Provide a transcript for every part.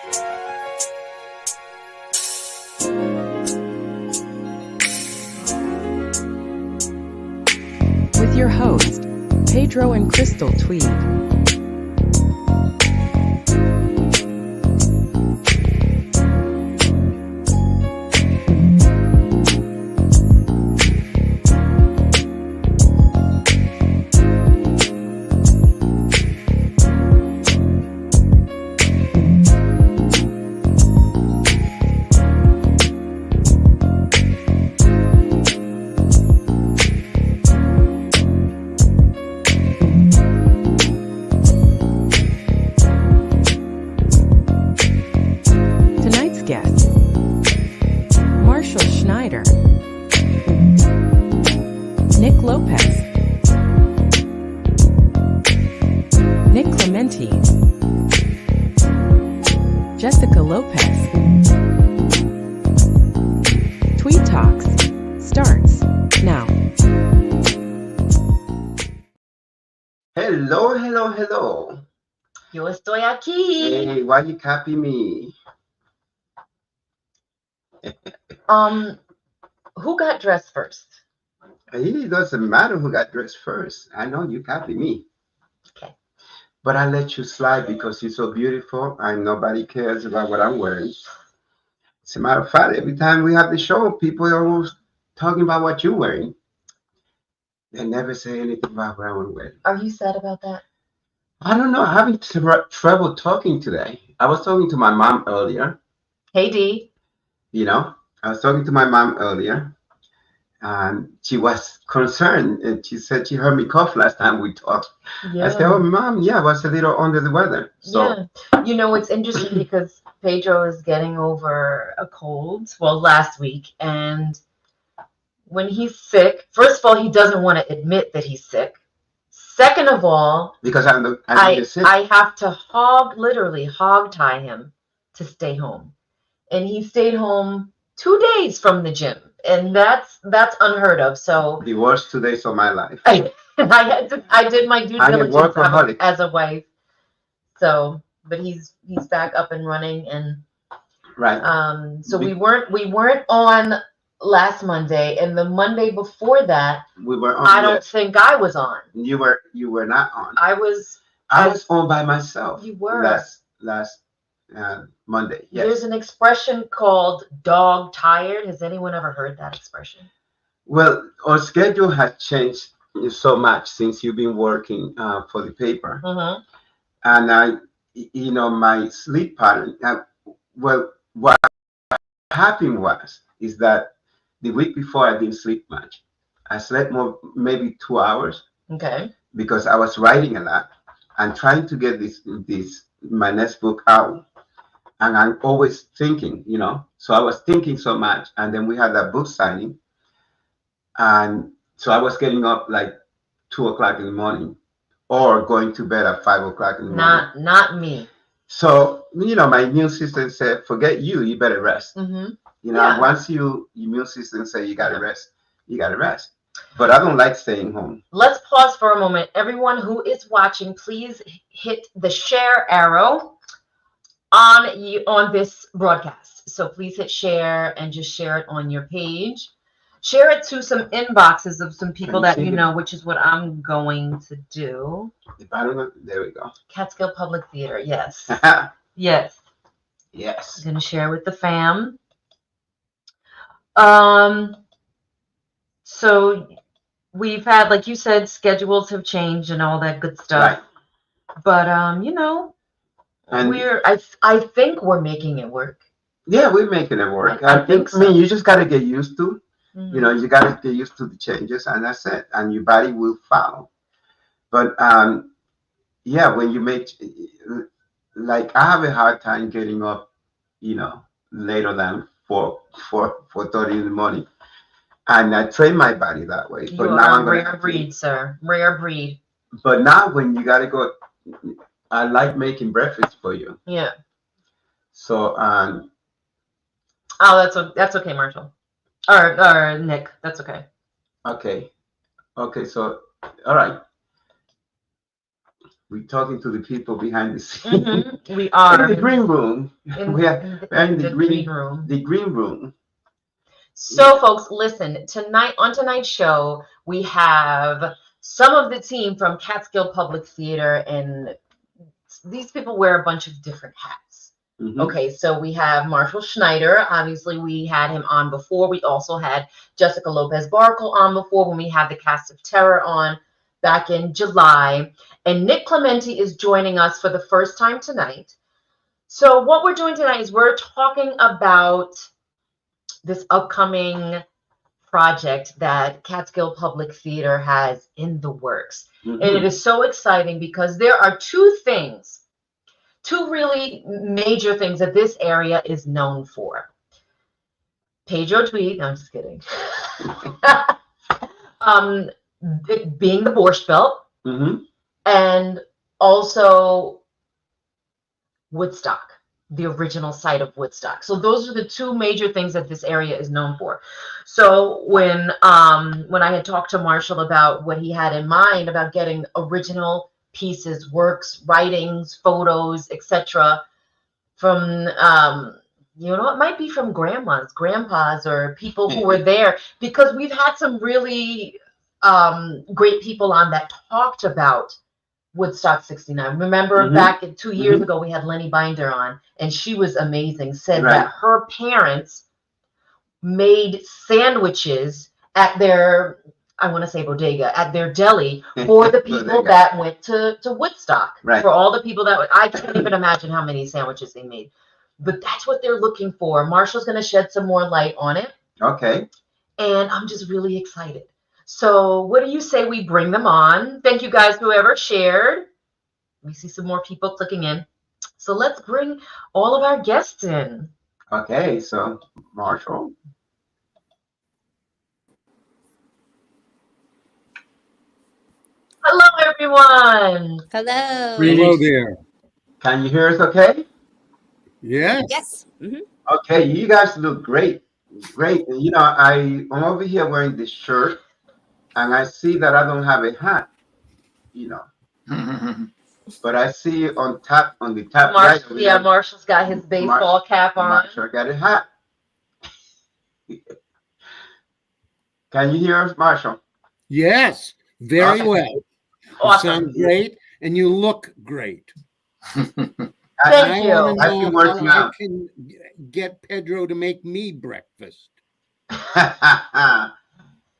With your host, Pedro and Crystal Tweed. Guest Marshall Schneider, Nick Lopez, Nick Clementi, Jessica Lopez. Tweed Talks starts now. Hello, hello, hello. Yo estoy aquí. Hey, why you copy me? Who got dressed first? It doesn't matter who got dressed first. I know you copy me. Okay. But I let you slide because you're so beautiful and nobody cares about what I'm wearing. As a matter of fact, every time we have the show, people are almost talking about what you're wearing. They never say anything about what I'm wearing. Are you sad about that? I don't know. I'm having trouble talking today. I was talking to my mom earlier. Hey, Dee. You know, I was talking to my mom earlier, and she was concerned. And she said she heard me cough last time we talked. Yeah. I said, "Oh, Mom, yeah, I was a little under the weather." So, yeah. You know, it's interesting because Pedro is getting over a cold, well, last week. And when he's sick, first of all, he doesn't want to admit that he's sick. Second of all, because I'm sick. I have to literally hog tie him to stay home. And he stayed home 2 days from the gym, and that's unheard of. So the worst 2 days of my life. I did my due diligence as a wife. So, but he's back up and running, and right. So we weren't on last Monday, and the Monday before that we were on. I don't think I was on. You were not on. I was on by myself. You were last Monday. Yes. There's an expression called dog tired. Has anyone ever heard that expression? Well, our schedule has changed so much since you've been working for the paper. Mm-hmm. And my sleep pattern. Well, what happened is that the week before I didn't sleep much. I slept maybe 2 hours. Okay. Because I was writing a lot and trying to get my next book out. And I'm always thinking, so I was thinking so much. And then we had that book signing. And so I was getting up like 2 o'clock in the morning or going to bed at 5 o'clock in the morning. Not me. So, my immune system said, forget you better rest. Mm-hmm. Once your immune system say you got to rest, you got to rest. But I don't like staying home. Let's pause for a moment. Everyone who is watching, please hit the share arrow on this broadcast. So please hit share and just share it on your page. Share it to some inboxes of some people that you know, which is what I'm going to do. There we go. Catskill Public Theater. Yes. Yes. Yes. I'm going to share with the fam. So we've had, like you said, schedules have changed and all that good stuff. Right. But I think we're making it work. Yeah, we're making it work. I think so. I mean, you just got to get used to. Mm-hmm. You got to get used to the changes, and that's it. And your body will follow. But when you make, like, I have a hard time getting up, later than 4:30 in the morning. And I train my body that way. You but are now a rare breed, sir. Rare breed. But now when you got to go, I like making breakfast for you. Yeah. So, that's okay, Marshall. Or Nick, that's okay. Okay. So, all right. we're talking to the people behind the scenes. We are In the green room. We're in the green room. The green room. So, folks, listen. On tonight's show, we have some of the team from Catskill Public Theater, and these people wear a bunch of different hats. Okay, so we have Marshall Schneider. Obviously, we had him on before. We also had Jessica Lopez Barkle on before when we had the Cast of Terror on back in July. And Nick Clementi is joining us for the first time tonight. So what we're doing tonight is we're talking about this upcoming project that Catskill Public Theater has in the works. And it is so exciting because there are two really major things that this area is known for. Pedro Tweed, no, I'm just kidding. It being the Borscht Belt, and also Woodstock, the original site of Woodstock. So those are the two major things that this area is known for. So when I had talked to Marshall about what he had in mind about getting original pieces, works, writings, photos, etc., from it might be from grandmas, grandpas, or people who were there, because we've had some really great people on that talked about Woodstock 69. Remember back 2 years ago, we had Lenny Binder on, and she was amazing, said that her parents made sandwiches at their, I want to say bodega, at their deli for the people that went to Woodstock. For all the people that I can't even imagine how many sandwiches they made. But that's what they're looking for. Marshall's going to shed some more light on it. Okay. And I'm just really excited. So what do you say we bring them on? Thank you guys, whoever shared. We see some more people clicking in. So let's bring all of our guests in. Okay, so Marshall. Hello, everyone. Hello. Hello there. Can you hear us okay? Yes. Yes. Okay, you guys look great. Great. And, I'm over here wearing this shirt, and I see that I don't have a hat, But I see on the top right. Marshall's got his baseball cap on. Marshall got a hat. Can you hear us, Marshall? Yes, very well. Awesome. You sound great, and you look great. Thank you. I've been working I out. can get Pedro to make me breakfast.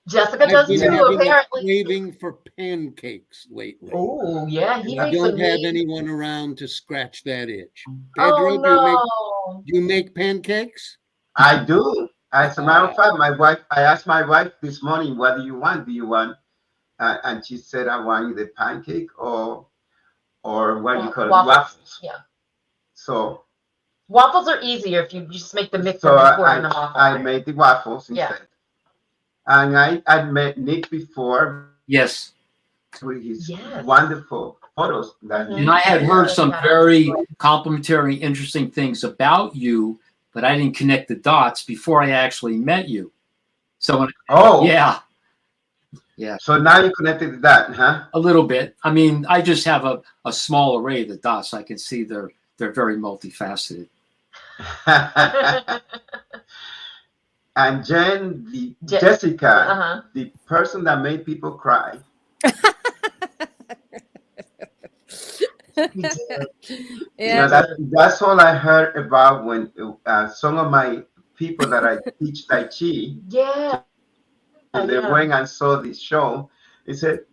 Jessica I've does been too, having a apparently. craving for pancakes lately. Oh, yeah. He I makes don't have amazing. anyone around to scratch that itch. Pedro, Oh, do you make pancakes? I do. As a matter of fact, I asked my wife this morning, what do you want? Do you want, and she said, I want either pancake or what do you call it? Waffles. Yeah. So waffles are easier if you just make the mix so and pour it in the waffle. I made the waffles instead. Yeah. And I met Nick before. Yes. With his wonderful photos. And I had heard some very complimentary, interesting things about you, but I didn't connect the dots before I actually met you. So, yeah. So now you connected to that, huh? A little bit. I mean, I just have a small array of the dots. I can see they're very multifaceted. And Jen, Jessica, the person that made people cry. That's all I heard about when some of my people that I teach Tai Chi. And they went and saw this show. They said,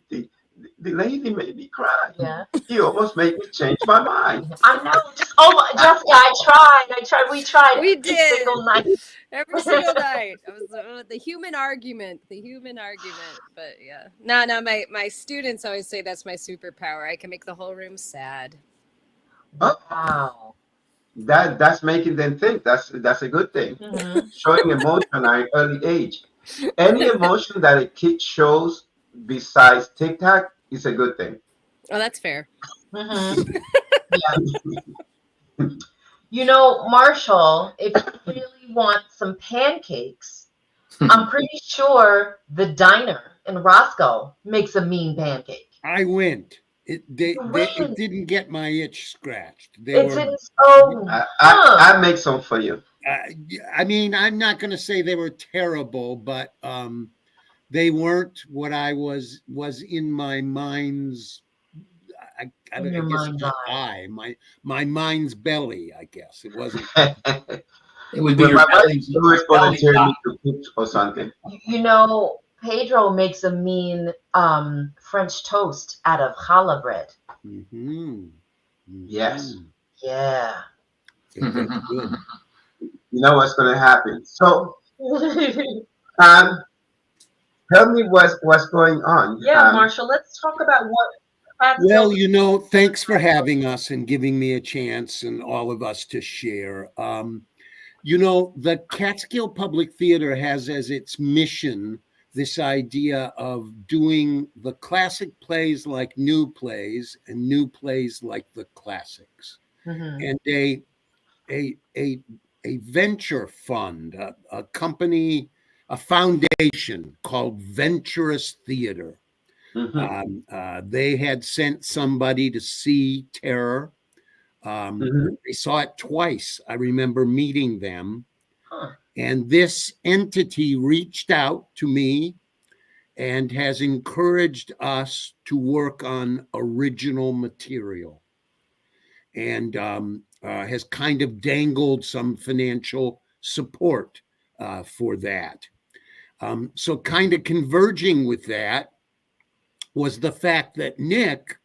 the lady made me cry. Yeah. He almost made me change my mind. I know. Jessica, I tried. We tried. We did. Every single night. Every single night. It was the human argument. But yeah. No, my students always say that's my superpower. I can make the whole room sad. Wow. That's making them think. That's a good thing. Showing emotion at an early age. Any emotion that a kid shows besides TikTok is a good thing. Oh, that's fair. Marshall, if you really want some pancakes, I'm pretty sure the diner in Roscoe makes a mean pancake. I went. it didn't get my itch scratched. It's in so. I make some for you. I mean, I'm not going to say they were terrible, but they weren't what I was in my mind's. I In your guess mind's not eye. my mind's belly. I guess it wasn't. It would be Well, your my wife belly's always volunteered belly me to cook or something. You know, Pedro makes a mean French toast out of challah bread. Mhm. Yes. Yeah. Yeah, that's good. You know what's going to happen. So, tell me what's going on. Yeah, Marshall, let's talk about what Well, you know, thanks for having us and giving me a chance and all of us to share. You know, the Catskill Public Theater has as its mission this idea of doing the classic plays like new plays and new plays like the classics. And a venture fund, a company, a foundation called Venturous Theater. They had sent somebody to see Terror. They saw it twice. I remember meeting them. And this entity reached out to me and has encouraged us to work on original material and has kind of dangled some financial support for that. So kind of converging with that was the fact that Nick,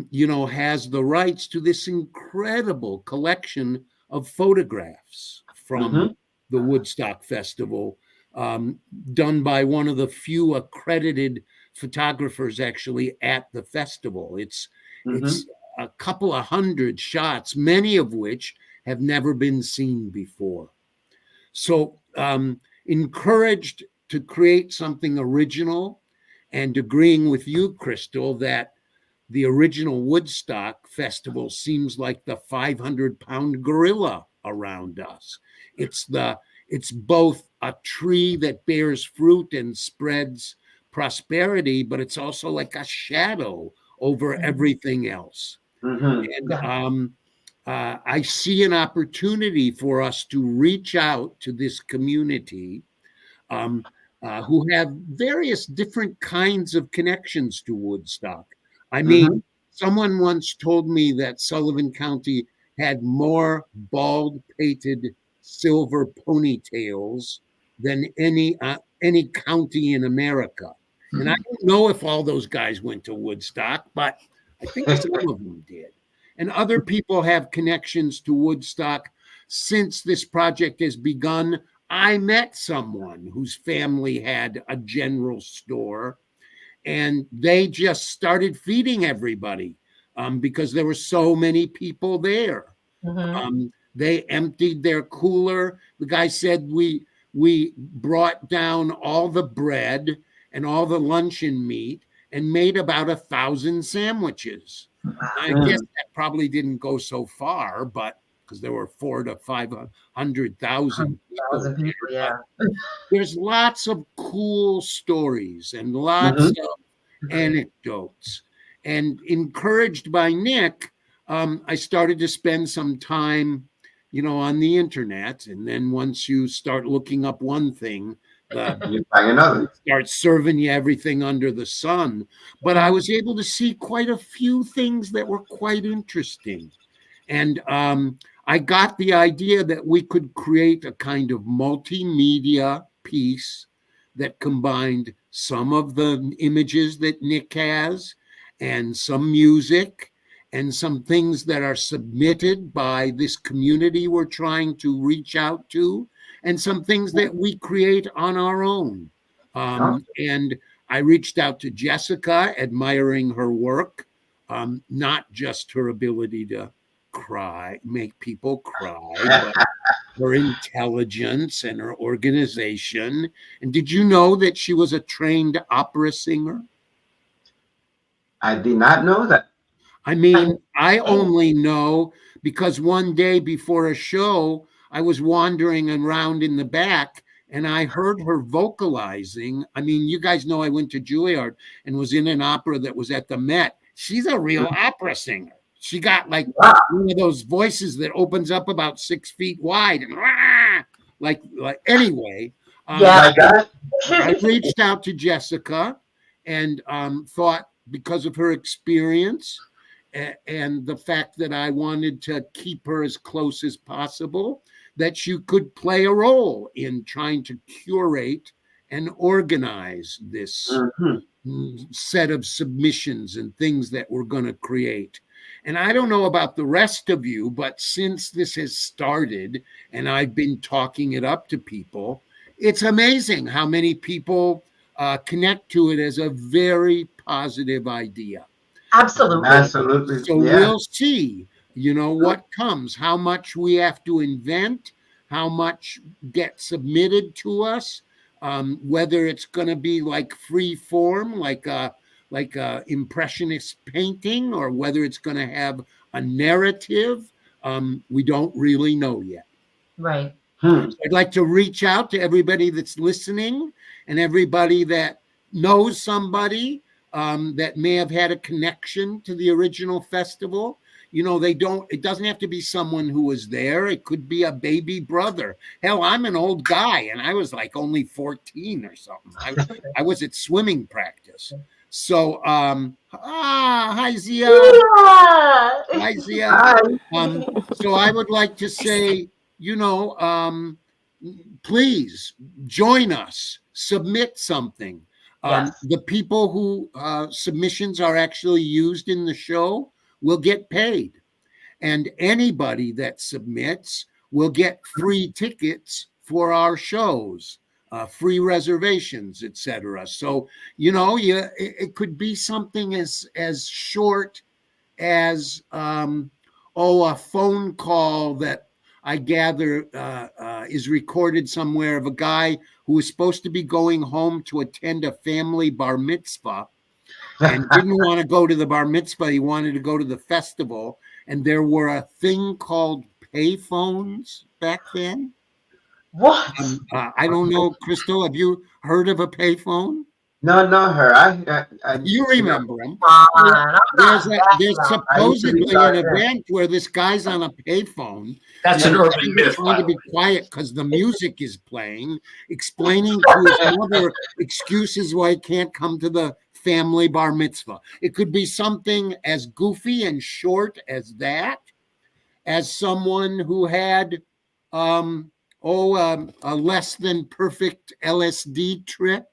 you know, has the rights to this incredible collection of photographs from the Woodstock Festival, done by one of the few accredited photographers actually at the festival. It's a couple of hundred shots, many of which have never been seen before. So encouraged to create something original and agreeing with you, Crystal, that the original Woodstock Festival seems like the 500-pound gorilla around us. It's both a tree that bears fruit and spreads prosperity, but it's also like a shadow over everything else. And I see an opportunity for us to reach out to this community who have various different kinds of connections to Woodstock. I mean, someone once told me that Sullivan County had more bald-pated silver ponytails than any county in America. And I don't know if all those guys went to Woodstock, but I think some of them did. And other people have connections to Woodstock. Since this project has begun, I met someone whose family had a general store, and they just started feeding everybody because there were so many people there. They emptied their cooler. The guy said we brought down all the bread and all the luncheon meat and made about 1,000 sandwiches. I guess that probably didn't go so far, but because there were 400,000 to 500,000 people. Yeah. There's lots of cool stories and lots of anecdotes. And encouraged by Nick, I started to spend some time, you know, on the internet. And then once you start looking up one thing, you find another. Start serving you everything under the sun. But I was able to see quite a few things that were quite interesting. And I got the idea that we could create a kind of multimedia piece that combined some of the images that Nick has and some music and some things that are submitted by this community we're trying to reach out to, and some things that we create on our own. And I reached out to Jessica, admiring her work, not just her ability to cry, make people cry, but her intelligence and her organization. And did you know that she was a trained opera singer? I did not know that. I mean, I only know because one day before a show, I was wandering around in the back and I heard her vocalizing. I mean, you guys know I went to Juilliard and was in an opera that was at the Met. she's a real opera singer. She got like one of those voices that opens up about 6 feet wide and like anyway. Yeah. I reached out to Jessica and thought, because of her experience and the fact that I wanted to keep her as close as possible, that she could play a role in trying to curate and organize this set of submissions and things that we're going to create. And I don't know about the rest of you, but since this has started and I've been talking it up to people, it's amazing how many people connect to it as a very positive idea. Absolutely. So we'll see, what comes, how much we have to invent, how much gets submitted to us, whether it's going to be like free form, like a impressionist painting, or whether it's going to have a narrative. We don't really know yet. Right. So I'd like to reach out to everybody that's listening and everybody that knows somebody that may have had a connection to the original festival. It doesn't have to be someone who was there. It could be a baby brother. Hell, I'm an old guy and I was like only 14 or something. I was at swimming practice. So, hi Zia. Hi Zia. So I would like to say, please join us, submit something. The people who submissions are actually used in the show will get paid, and anybody that submits will get free tickets for our shows, free reservations, etc. So it could be something as short as a phone call that I gather is recorded somewhere of a guy who was supposed to be going home to attend a family bar mitzvah and didn't want to go to the bar mitzvah. He wanted to go to the festival. And there were a thing called payphones back then. What? I don't know, Crystal, have you heard of a payphone? No, not her. I you remember them. There's supposedly an event where this guy's on a payphone. That's an urban myth. Trying to be quiet because the music is playing, explaining to his mother excuses why he can't come to the family bar mitzvah. It could be something as goofy and short as that, as someone who had a less than perfect LSD trip,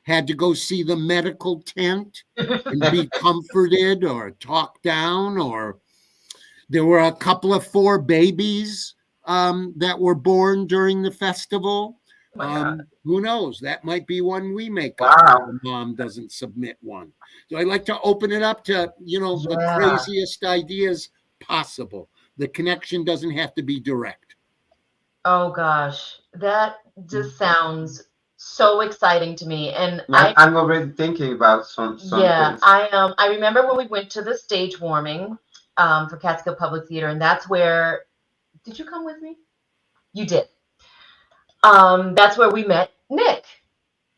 had to go see the medical tent and be comforted or talked down, or there were a couple of 4 babies that were born during the festival. Who knows? That might be one we make up if the mom doesn't submit one. So I'd like to open it up to, the craziest ideas possible. The connection doesn't have to be direct. Oh gosh, that just sounds so exciting to me. And I'm already thinking about some things. I remember when we went to the stage warming for Catskill Public Theater, and that's where, did you come with me? You did. That's where we met Nick.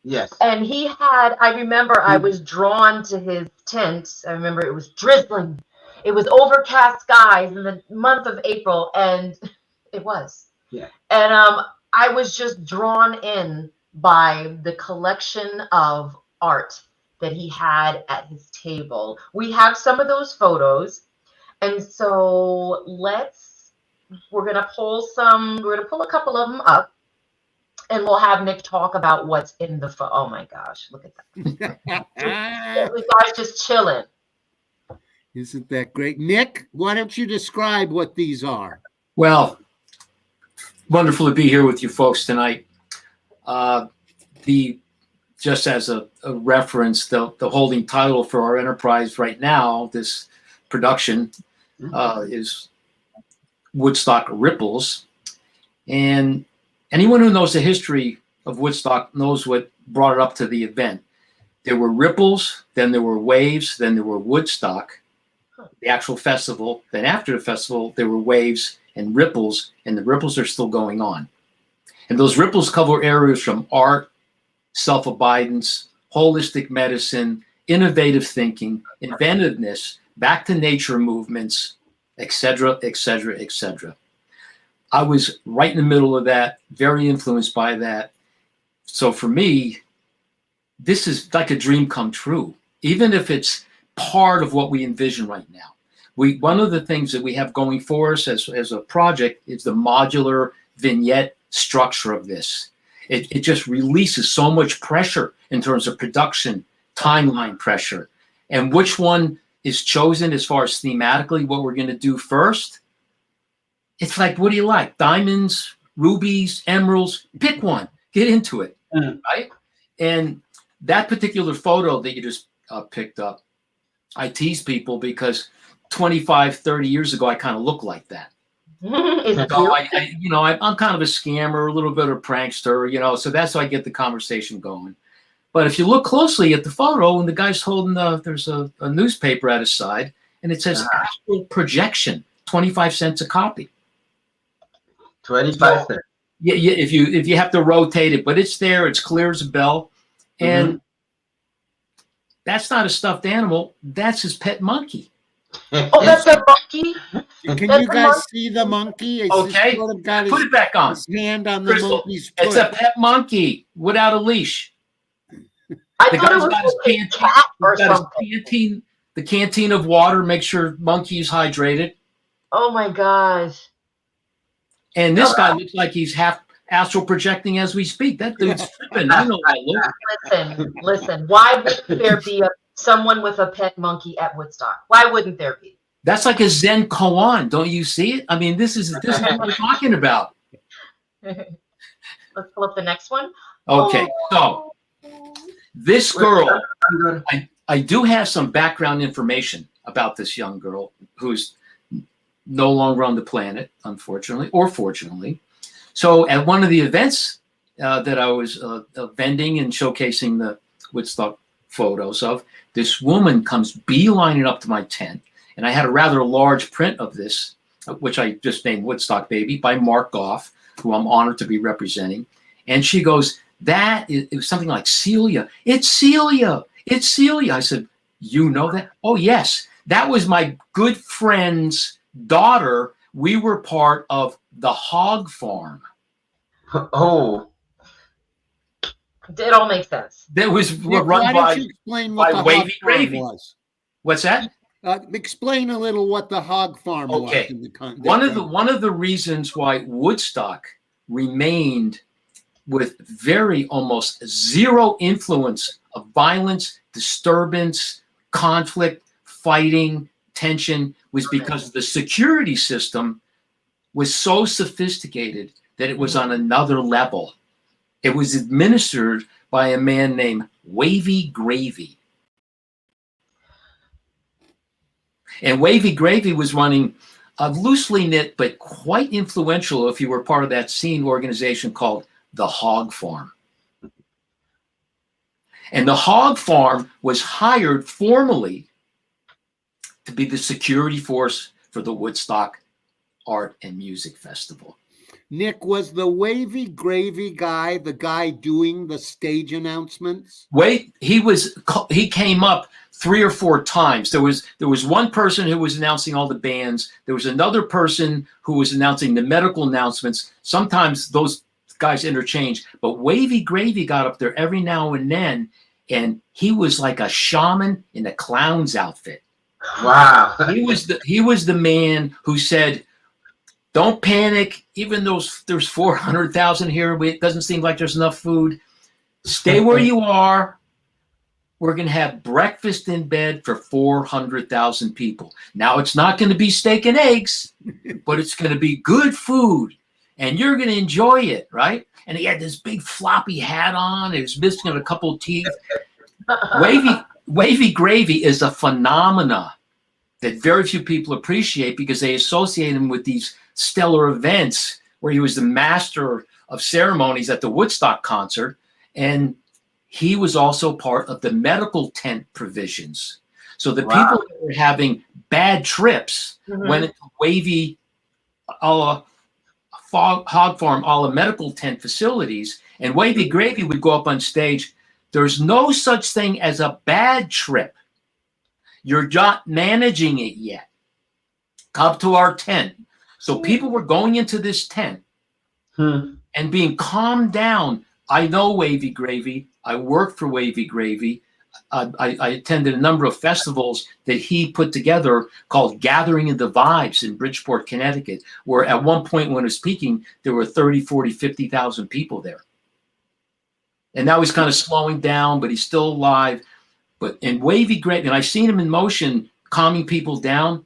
Yes. And I remember I was drawn to his tent. I remember it was drizzling. It was overcast skies in the month of April, and it was. Yeah. And I was just drawn in by the collection of art that he had at his table. We have some of those photos. And so we're going to pull a couple of them up, and we'll have Nick talk about what's in the photo. Oh my gosh, look at that. The guy's just chilling. Isn't that great? Nick, why don't you describe what these are? Well, wonderful to be here with you folks tonight. Just as a reference, the holding title for our enterprise right now, this production, is Woodstock Ripples. And anyone who knows the history of Woodstock knows what brought it up to the event. There were ripples, then there were waves, then there were Woodstock, the actual festival. Then after the festival, there were waves and ripples, and the ripples are still going on. And those ripples cover areas from art, self-abidance, holistic medicine, innovative thinking, inventiveness, back to nature movements, etc., etc., etc. I was right in the middle of that, very influenced by that. So for me, this is like a dream come true, even if it's part of what we envision right now. One of the things that we have going for us as a project is the modular vignette structure of this. It just releases so much pressure in terms of production, timeline pressure. And which one is chosen as far as thematically what we're going to do first? It's like, what do you like? Diamonds, rubies, emeralds, pick one, get into it, right? And that particular photo that you just picked up, I tease people because 25, 30 years ago, I kind of looked like that. So I'm kind of a scammer, a little bit of a prankster, so that's how I get the conversation going. But if you look closely at the photo, and the guy's holding there's a newspaper at his side, and it says astral projection, 25 cents a copy. 25 cents. Yeah, if you have to rotate it, but it's there, it's clear as a bell. And that's not a stuffed animal, that's his pet monkey. Oh, that's a monkey? Can you guys see the monkey? It's Okay, sort of got put it back on. his hand on the Crystal, monkey's foot. it's a pet monkey without a leash. I The thought it guy's was got his like a cat or got his something. the canteen of water, make sure monkey's hydrated. Oh my gosh. And this guy looks like he's half astral projecting as we speak. That dude's tripping. I know that look. Listen. Why would there be someone with a pet monkey at Woodstock? Why wouldn't there be? That's like a Zen koan. Don't you see it? I mean, this is what I'm talking about. Let's pull up the next one. Okay, so this girl, I do have some background information about this young girl who's no longer on the planet, unfortunately, or fortunately. So at one of the events that I was vending and showcasing the Woodstock photos of, this woman comes beelining up to my tent, and I had a rather large print of this, which I just named Woodstock Baby by Mark Goff, who I'm honored to be representing. And she goes, it was something like Celia. It's Celia. It's Celia. I said, you know that? Oh, yes. That was my good friend's daughter. We were part of the hog farm. Oh. It all makes sense. That was Nick, run why don't you explain what by the Wavy hog farm Gravy. was? What's that? Explain a little what the hog farm Okay. was. In the One of the reasons why Woodstock remained with very almost zero influence of violence, disturbance, conflict, fighting, tension was because the security system was so sophisticated that it was on another level. It was administered by a man named Wavy Gravy. And Wavy Gravy was running a loosely knit but quite influential, if you were part of that scene, organization called the Hog Farm. And the Hog Farm was hired formally to be the security force for the Woodstock Art and Music Festival. Nick, was the Wavy Gravy guy the guy doing the stage announcements? He came up 3 or 4 times. There was one person who was announcing all the bands. There was another person who was announcing the medical announcements. Sometimes those guys interchanged, but Wavy Gravy got up there every now and then, and he was like a shaman in a clown's outfit. Wow. He was the man who said, don't panic, even though there's 400,000 here, it doesn't seem like there's enough food. Stay where you are. We're going to have breakfast in bed for 400,000 people. Now, it's not going to be steak and eggs, but it's going to be good food, and you're going to enjoy it, right? And he had this big floppy hat on. He was missing a couple of teeth. Wavy Gravy is a phenomena that very few people appreciate because they associate him with these stellar events where he was the master of ceremonies at the Woodstock concert. And he was also part of the medical tent provisions. So the people that were having bad trips went into Wavy hog farm, all the medical tent facilities, and Wavy Gravy would go up on stage There's no such thing as a bad trip. You're not managing it yet. Come to our tent. So people were going into this tent and being calmed down. I know Wavy Gravy. I worked for Wavy Gravy. I attended a number of festivals that he put together called Gathering of the Vibes in Bridgeport, Connecticut, where at one point when he was speaking, there were 30, 40, 50,000 people there. And now he's kind of slowing down, but he's still alive. But in Wavy Gravy, and I've seen him in motion calming people down,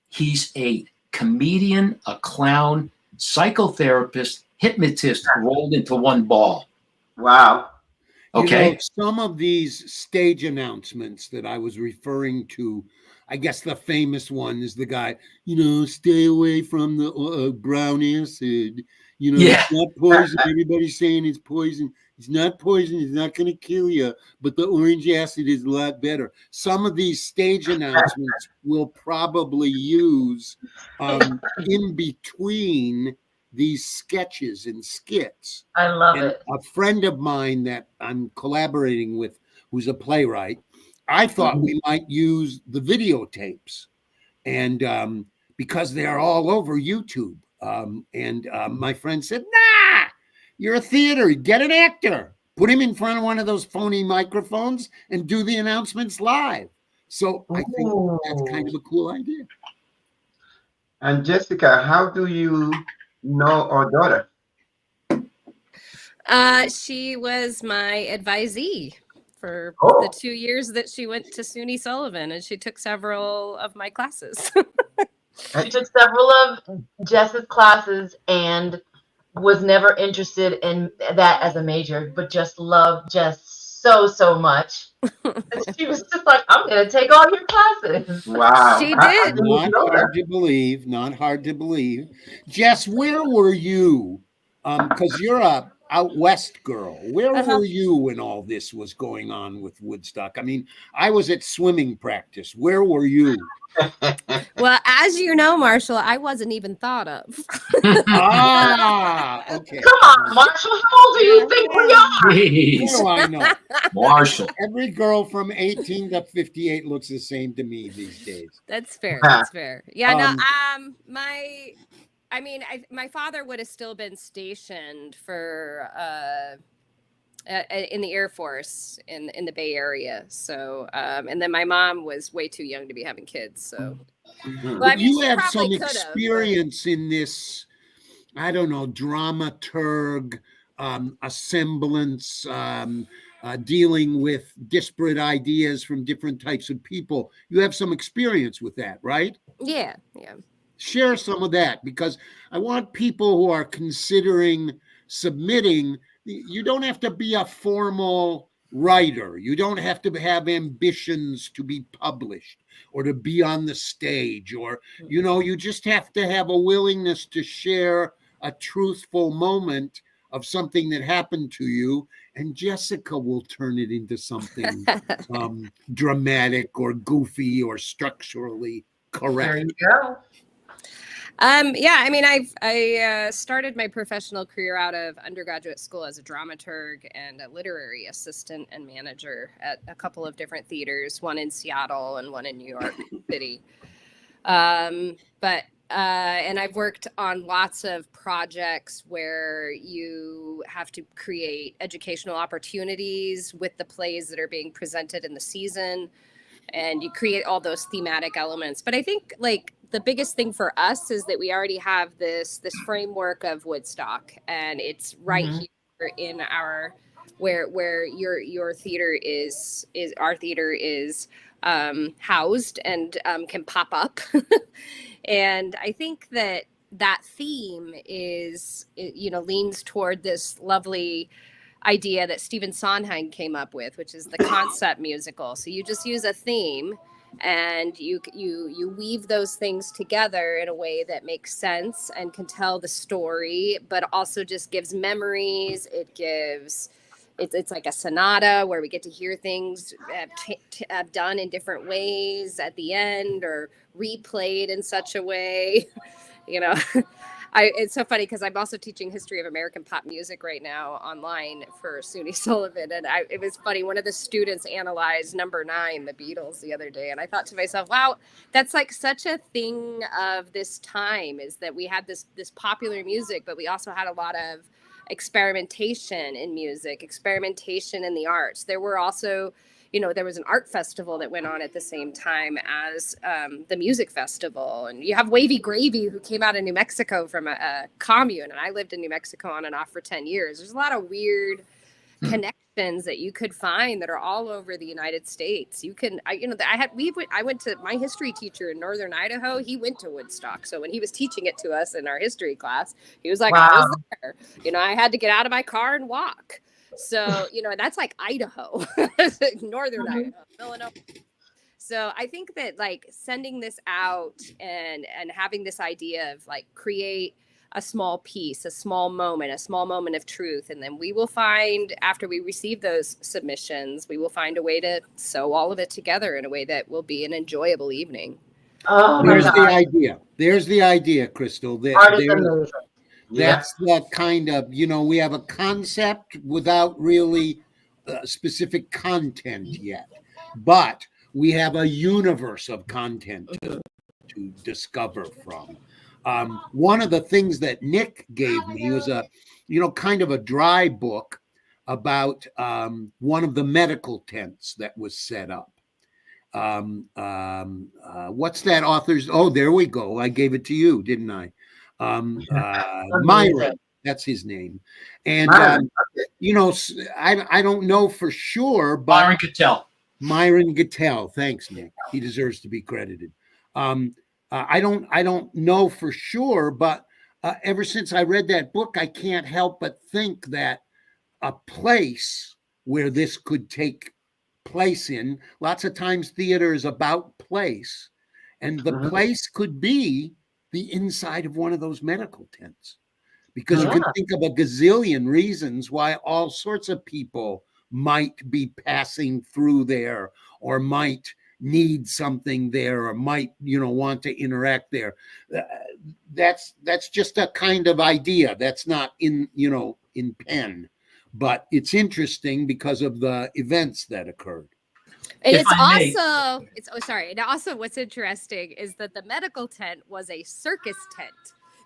he's a comedian, a clown, psychotherapist, hypnotist rolled into one ball. Wow. Okay. You know, some of these stage announcements that I was referring to, I guess the famous one is the guy, stay away from the brown acid. It's not poison. Everybody's saying it's poison. It's not poison. It's not going to kill you. But the orange acid is a lot better. Some of these stage announcements will probably use in between these sketches and skits. I love it. A friend of mine that I'm collaborating with, who's a playwright, I thought we might use the videotapes, and because they're all over YouTube. My friend said, "Nah, you're a theater. Get an actor. Put him in front of one of those phony microphones and do the announcements live." So I think that's kind of a cool idea. And Jessica, how do you know our daughter? She was my advisee for the 2 years that she went to SUNY Sullivan, and she took several of my classes. She took several of Jess's classes and was never interested in that as a major, but just loved Jess so much. She was just like, I'm going to take all your classes. Wow. She did. Not hard to believe. Not hard to believe. Jess, where were you? Because you're a out west girl. Where were you when all this was going on with Woodstock? I mean, I was at swimming practice. Where were you? Well, as you know, Marshall, I wasn't even thought of. Okay. Come on, Marshall. How old do you think we are? Jeez. What do I know? Marshall. Every girl from 18 to 58 looks the same to me these days. That's fair. That's fair. Yeah, my father would have still been stationed for in the Air Force in the Bay Area. So, and then my mom was way too young to be having kids. So, well, I mean, you have some could've, experience in this, I don't know, dramaturg, a semblance, dealing with disparate ideas from different types of people. You have some experience with that, right? Yeah. Share some of that, because I want people who are considering submitting. You don't have to be a formal writer. You don't have to have ambitions to be published or to be on the stage, or, you just have to have a willingness to share a truthful moment of something that happened to you, and Jessica will turn it into something dramatic or goofy or structurally correct. There you go. I started my professional career out of undergraduate school as a dramaturg and a literary assistant and manager at a couple of different theaters, one in Seattle and one in New York City. And I've worked on lots of projects where you have to create educational opportunities with the plays that are being presented in the season, and you create all those thematic elements. But I think the biggest thing for us is that we already have this framework of Woodstock, and it's right here in our where your theater is our theater is housed and can pop up. And I think that theme is, leans toward this lovely idea that Stephen Sondheim came up with, which is the concept musical. So you just use a theme and you weave those things together in a way that makes sense and can tell the story, but also just gives memories. It's like a sonata where we get to hear things done in different ways at the end, or replayed in such a way, It's so funny because I'm also teaching history of American pop music right now online for SUNY Sullivan. And it was funny. One of the students analyzed number 9, the Beatles, the other day. And I thought to myself, wow, that's like such a thing of this time, is that we had this popular music, but we also had a lot of experimentation in music, experimentation in the arts. There were also, there was an art festival that went on at the same time as the music festival. And you have Wavy Gravy, who came out of New Mexico from a commune. And I lived in New Mexico on and off for 10 years. There's a lot of weird connections that you could find that are all over the United States. I went to my history teacher in Northern Idaho. He went to Woodstock. So when he was teaching it to us in our history class, he was like, Wow. I was there. I had to get out of my car and walk. So, that's like Idaho, Northern Idaho, Illinois. So I think that like sending this out and having this idea of like create a small piece, a small moment of truth. And then we will find, after we receive those submissions, we will find a way to sew all of it together in a way that will be an enjoyable evening. Oh, There's my the God. idea. There's the idea, Crystal. Art is amazing. That's that kind of, we have a concept without really specific content yet, but we have a universe of content to discover from. One of the things that Nick gave me was a, kind of a dry book about one of the medical tents that was set up. What's that author's? Oh, there we go. I gave it to you, didn't I? Myron, that's his name. And, I don't know for sure, but Myron Gattell. Thanks, Nick. He deserves to be credited. I don't know for sure, but ever since I read that book, I can't help but think that a place where this could take place in, lots of times theater is about place, and the place could be the inside of one of those medical tents, because you can think of a gazillion reasons why all sorts of people might be passing through there, or might need something there, or might want to interact there. That's just a kind of idea that's not in pen, but it's interesting because of the events that occurred. And And also what's interesting is that the medical tent was a circus tent.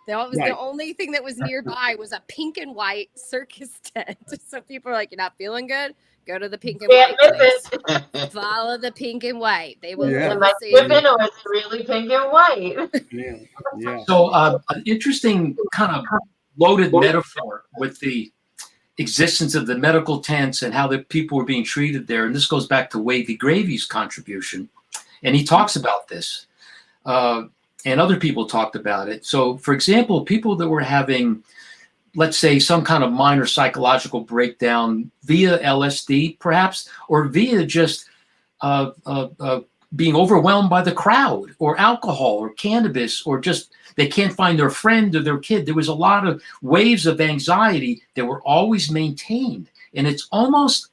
That was the only thing that was nearby was a pink and white circus tent. So people are like, you're not feeling good? Go to the pink and white place. Follow the pink and white. They will. Am I tripping, or it's really pink and white? Yeah. So an interesting kind of loaded metaphor with the existence of the medical tents and how the people were being treated there. And this goes back to Wavy Gravy's contribution. And he talks about this. And other people talked about it. So, for example, people that were having, let's say, some kind of minor psychological breakdown via LSD, perhaps, or via just being overwhelmed by the crowd, or alcohol, or cannabis, or just they can't find their friend or their kid. There was a lot of waves of anxiety that were always maintained. And it's almost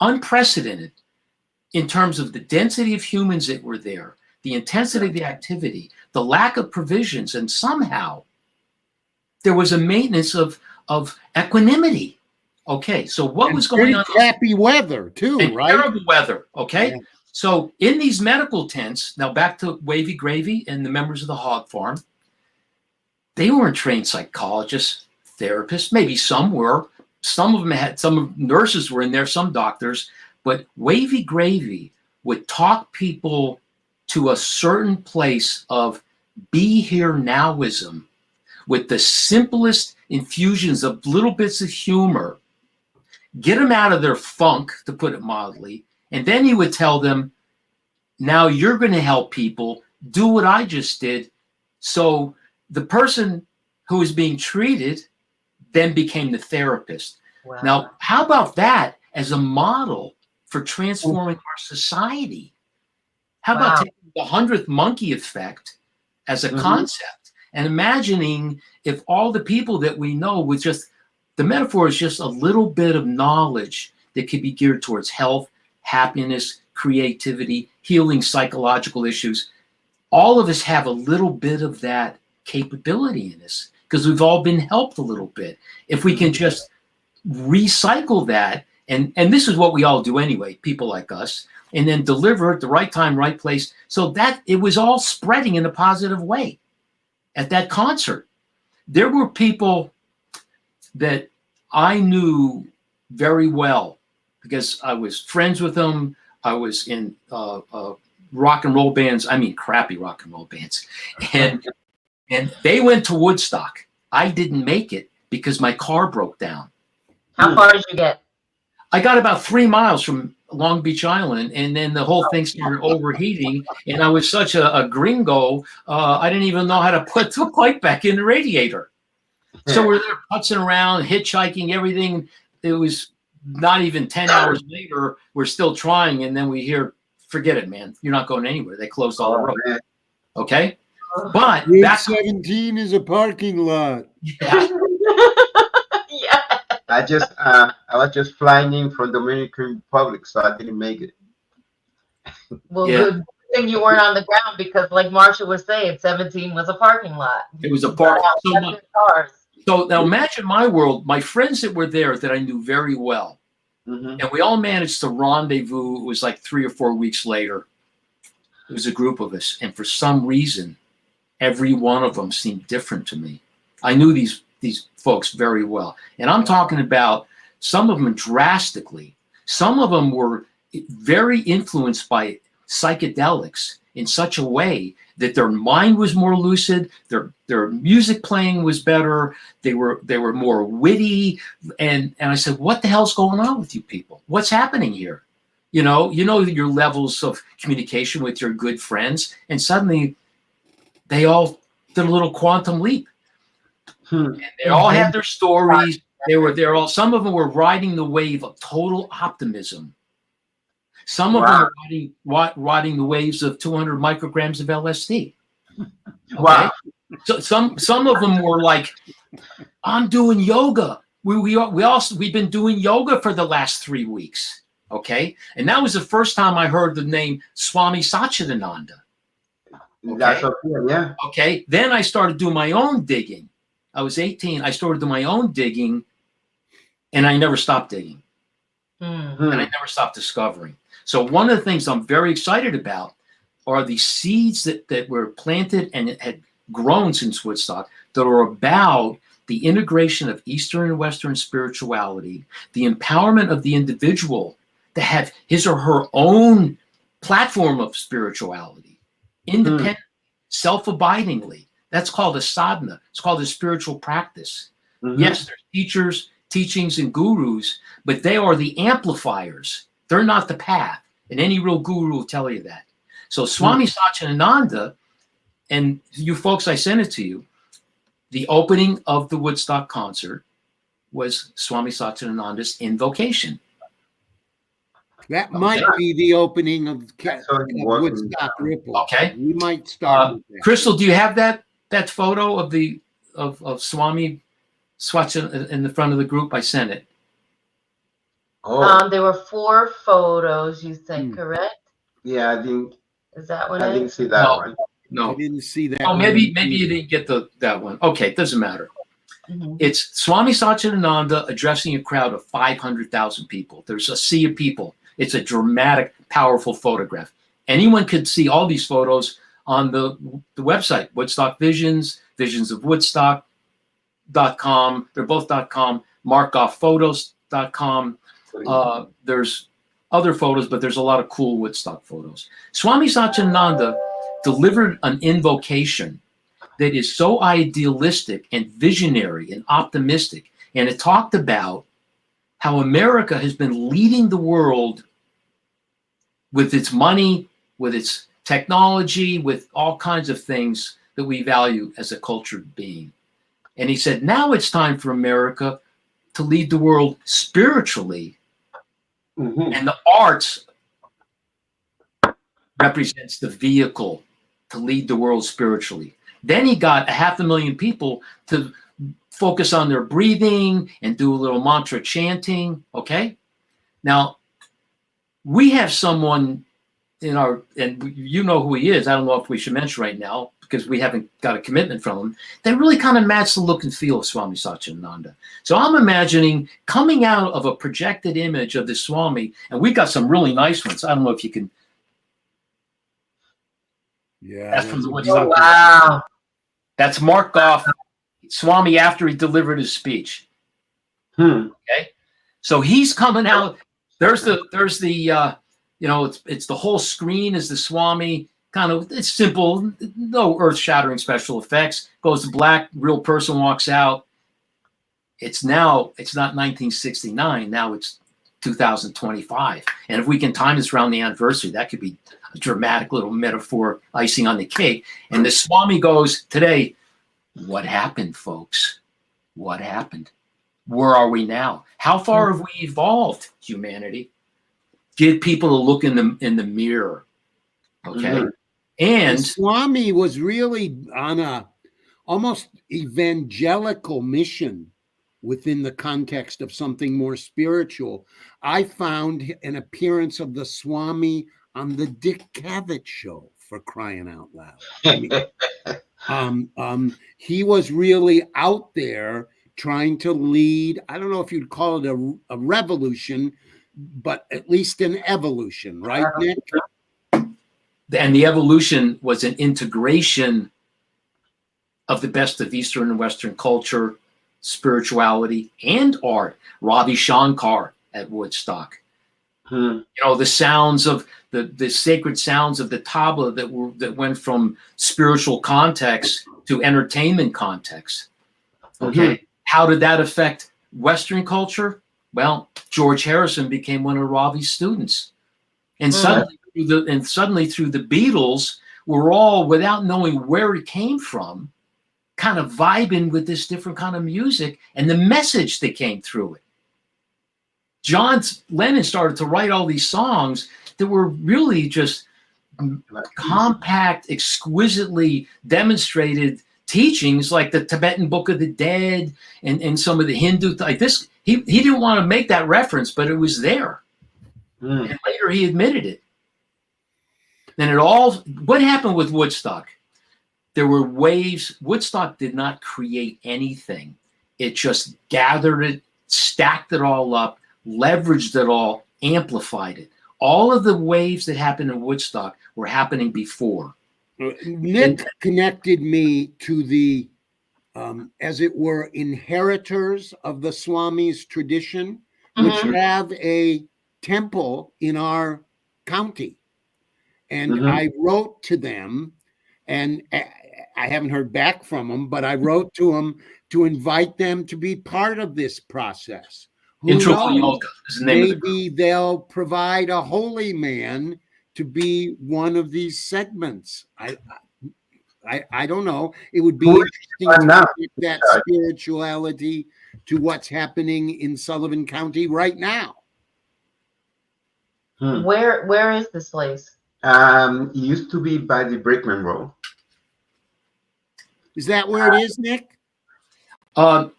unprecedented in terms of the density of humans that were there, the intensity of the activity, the lack of provisions, and somehow there was a maintenance of equanimity. Okay, so what was going on? Crappy weather too, and right? Terrible weather. Okay, yeah. So in these medical tents, now back to Wavy Gravy and the members of the hog farm, they weren't trained psychologists, therapists. Maybe some were. Some of them had. Some nurses were in there. Some doctors. But Wavy Gravy would talk people to a certain place of be here nowism, with the simplest infusions of little bits of humor, get them out of their funk, to put it mildly, and then he would tell them, now you're going to help people do what I just did. So the person who was being treated then became the therapist. Wow. Now, how about that as a model for transforming our society? How about taking the 100th monkey effect as a concept and imagining if all the people that we know with just, the metaphor is just a little bit of knowledge that could be geared towards health, happiness, creativity, healing psychological issues. All of us have a little bit of that capability in us. because we've all been helped a little bit. If we can just recycle that, and this is what we all do anyway, people like us, and then deliver at the right time, right place, so that it was all spreading in a positive way. At that concert, there were people that I knew very well because I was friends with them. I was in rock and roll bands. I mean, crappy rock and roll bands. And they went to Woodstock. I didn't make it because my car broke down. How far did you get? I got about 3 miles from Long Beach Island, and then the whole thing started overheating. And I was such a gringo, I didn't even know how to put the pipe back in the radiator. So we're there putzing around, hitchhiking, everything. It was not even 10 hours later, we're still trying, and then we hear, forget it, man. You're not going anywhere. They closed all the roads. Okay? But Route back 17 is a parking lot. yeah, Yeah. I was just flying in from Dominican Republic, so I didn't make it. Well, Yeah. good thing you weren't on the ground because, like Marsha was saying, 17 was a parking lot. it was a park. So, Cars. so now imagine my world, my friends that were there that I knew very well. Mhm. And we all managed to rendezvous. It was like 3 or 4 weeks later. It was a group of us. And for some reason, every one of them seemed different to me. I knew these folks very well. And I'm talking about some of them drastically. Some of them were very influenced by psychedelics in such a way that their mind was more lucid, their music playing was better, they were more witty, and I said, what the hell's going on with you people? What's happening here? You know your levels of communication with your good friends, and suddenly they all did a little quantum leap. And they all had their stories. They're all, some of them were riding the wave of total optimism. Some of them were riding the waves of 200 micrograms of LSD. Okay? Wow. So some of them were like, I'm doing yoga. We've been doing yoga for the last 3 weeks. Okay. And that was the first time I heard the name Swami Satchidananda. That's okay, yeah. Okay. Then I started doing my own digging. I was 18. I started doing my own digging, and I never stopped digging. And I never stopped discovering. So one of the things I'm very excited about are the seeds that were planted and it had grown since Woodstock that are about the integration of Eastern and Western spirituality, the empowerment of the individual to have his or her own platform of spirituality, independent, self-abidingly. That's called a sadhana. It's called a spiritual practice. Yes, there's teachers, teachings, and gurus, but they are the amplifiers. They're not the path. And any real guru will tell you that. So Swami Satchidananda, and you folks, I sent it to you, the opening of the Woodstock concert was Swami Satchidananda's invocation. That might be the opening of Woodstock Ripple. Okay. We might start with that. Crystal, do you have that photo of Swami Satchidananda in the front of the group? I sent it. Oh, There were 4 photos, you think, correct? yeah, I didn't see that No. one. No. I didn't see that. Oh, one maybe either. you didn't get that one. Okay, it doesn't matter. Mhm. It's Swami Satchidananda addressing a crowd of 500,000 people. There's a sea of people. It's a dramatic, powerful photograph. Anyone could see all these photos on the website, Woodstock Visions, visionsofwoodstock.com. They're both .com, markoffphotos.com. There's other photos, but there's a lot of cool Woodstock photos. Swami Satchidananda delivered an invocation that is so idealistic and visionary and optimistic. And it talked about how America has been leading the world with its money, with its technology, with all kinds of things that we value as a cultured being. And he said, now it's time for America to lead the world spiritually. And the arts represents the vehicle to lead the world spiritually. Then he got 500,000 people to focus on their breathing and do a little mantra chanting. Okay. Now we have someone you know who he is. I don't know if we should mention right now because we haven't got a commitment from him. They really kind of match the look and feel of Swami Satchidananda. So I'm imagining coming out of a projected image of the Swami, and we got some really nice ones. I don't know if you can. Yeah. That's from the Woodstock. Oh, wow. That's marked off Swami after he delivered his speech. Okay, so he's coming out. There's the it's the whole screen is the Swami. Kind of, it's simple, no earth-shattering special effects. Goes to black, real person walks out. It's not 1969. Now it's 2025. And if we can time this around the anniversary, that could be a dramatic little metaphor, icing on the cake. And the Swami goes today. What happened, folks? What happened? Where are we now? How far have we evolved, humanity? Get people to look in the mirror. Okay. And the Swami was really on a almost evangelical mission within the context of something more spiritual. I found an appearance of the Swami on the Dick Cavett show, for crying out loud. I mean, he was really out there trying to lead, I don't know if you'd call it a revolution, but at least an evolution, right, Nick? And the evolution was an integration of the best of Eastern and Western culture, spirituality, and art. Ravi Shankar at Woodstock. The sounds of the sacred sounds of the tabla that went from spiritual context to entertainment context. Okay, how did that affect Western culture? Well, George Harrison became one of Ravi's students, and suddenly through the Beatles, we're all, without knowing where it came from, kind of vibing with this different kind of music and the message that came through it. John Lennon started to write all these songs that were really just compact, exquisitely demonstrated teachings, like the Tibetan Book of the Dead and some of the Hindu, like this. He didn't want to make that reference, but it was there. And later he admitted it. And what happened with Woodstock? There were waves. Woodstock did not create anything. It just gathered it, stacked it all up, leveraged it all, amplified it. All of the waves that happened in Woodstock were happening before. Nick connected me to the, as it were, inheritors of the Swami's tradition, which have a temple in our county. And I wrote to them, and I haven't heard back from them, but I wrote to them to invite them to be part of this process. Maybe they'll provide a holy man to be one of these segments. I don't know. It would be interesting to connect that spirituality to what's happening in Sullivan County right now. Where is this place? It used to be by the Brickman Road. Is that where it is, Nick? The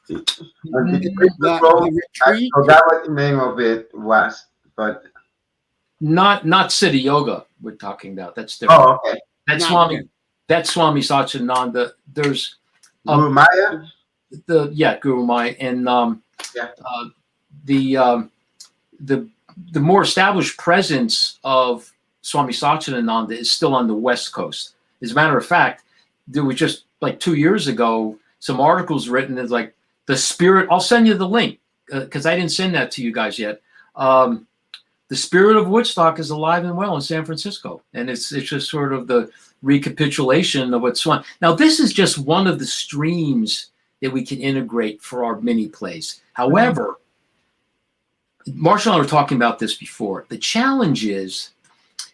retreat? I forgot what the name of it was, but not City Yoga we're talking about. That's different. Oh, okay. That's Swami Satchidananda. There's Guru Maya? Guru Maya, and the more established presence of Swami Satchidananda is still on the West Coast. As a matter of fact, there was just like 2 years ago some articles written as like the spirit. I'll send you the link because I didn't send that to you guys yet. The spirit of Woodstock is alive and well in San Francisco, and it's just sort of the recapitulation of what's on. Now, this is just one of the streams that we can integrate for our mini plays. However, Marshall and I were talking about this before. The challenge is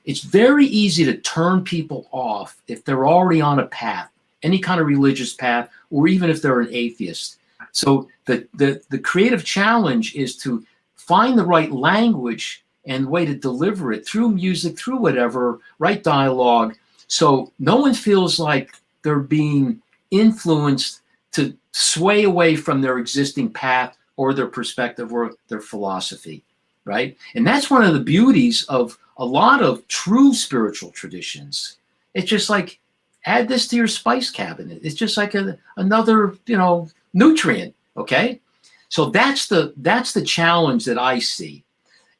it's very easy to turn people off if they're already on a path, any kind of religious path, or even if they're an atheist. So the creative challenge is to find the right language and way to deliver it through music, through whatever, right dialogue, so no one feels like they're being influenced to sway away from their existing path or their perspective or their philosophy, right? And that's one of the beauties of a lot of true spiritual traditions, it's just like, add this to your spice cabinet. It's just like another, nutrient. Okay. So that's the challenge that I see.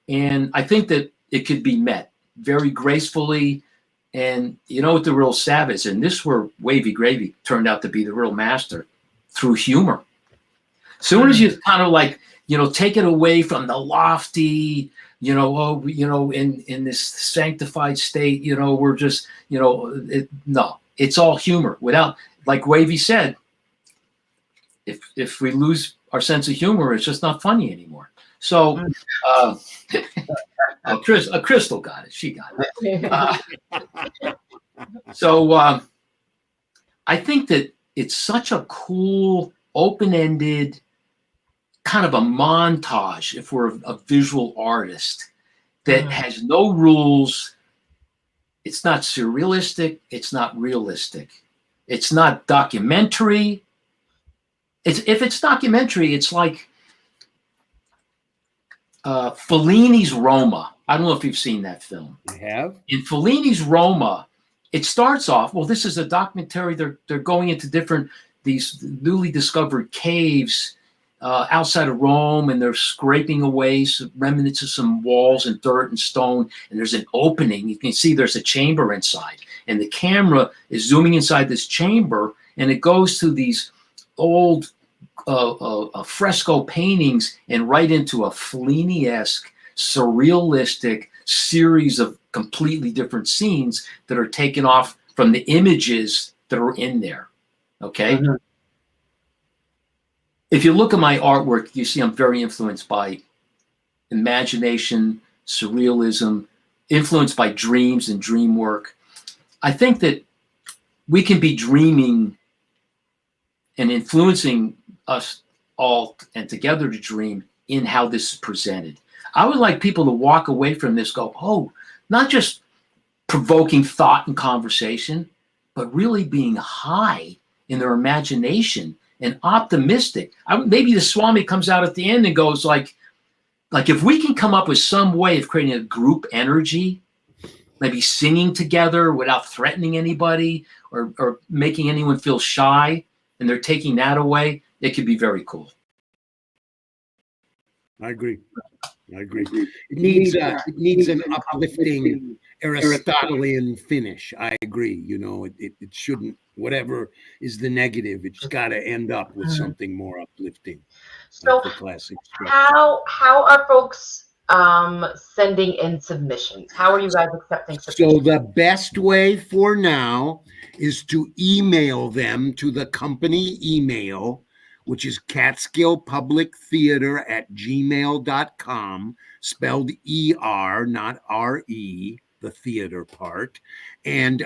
And I think that it could be met very gracefully. And you know what the real salve is? And this where Wavy Gravy turned out to be the real master, through humor. Soon as you kind of like, take it away from the lofty, in this sanctified state, we're just, no, it's all humor. Without, like Wavy said, if we lose our sense of humor, it's just not funny anymore. So, Crystal got it. She got it. So I think that it's such a cool, open-ended kind of a montage, if we're a visual artist, that has no rules. It's not surrealistic. It's not realistic. It's not documentary. If it's documentary, it's like Fellini's Roma. I don't know if you've seen that film. I have. In Fellini's Roma, it starts off, well, this is a documentary. They're going into these newly discovered caves outside of Rome, and they're scraping away some remnants of some walls and dirt and stone, and there's an opening. You can see there's a chamber inside, and the camera is zooming inside this chamber, and it goes to these old fresco paintings and right into a Fellini-esque, surrealistic series of completely different scenes that are taken off from the images that are in there. Okay. Mm-hmm. If you look at my artwork, you see I'm very influenced by imagination, surrealism, influenced by dreams and dream work. I think that we can be dreaming and influencing us all and together to dream in how this is presented. I would like people to walk away from this, go, oh, not just provoking thought and conversation, but really being high in their imagination and optimistic. Maybe the Swami comes out at the end and goes like if we can come up with some way of creating a group energy, maybe singing together without threatening anybody or making anyone feel shy, and they're taking that away, it could be very cool. I agree. It needs an uplifting Aristotelian finish. I agree. It shouldn't, whatever is the negative, it's got to end up with something more uplifting. So like the classic structure. How are folks sending in submissions? How are you guys accepting submissions? So the best way for now is to email them to the company email, which is Catskill Public Theater @gmail.com, spelled ER, not RE, the theater part. And,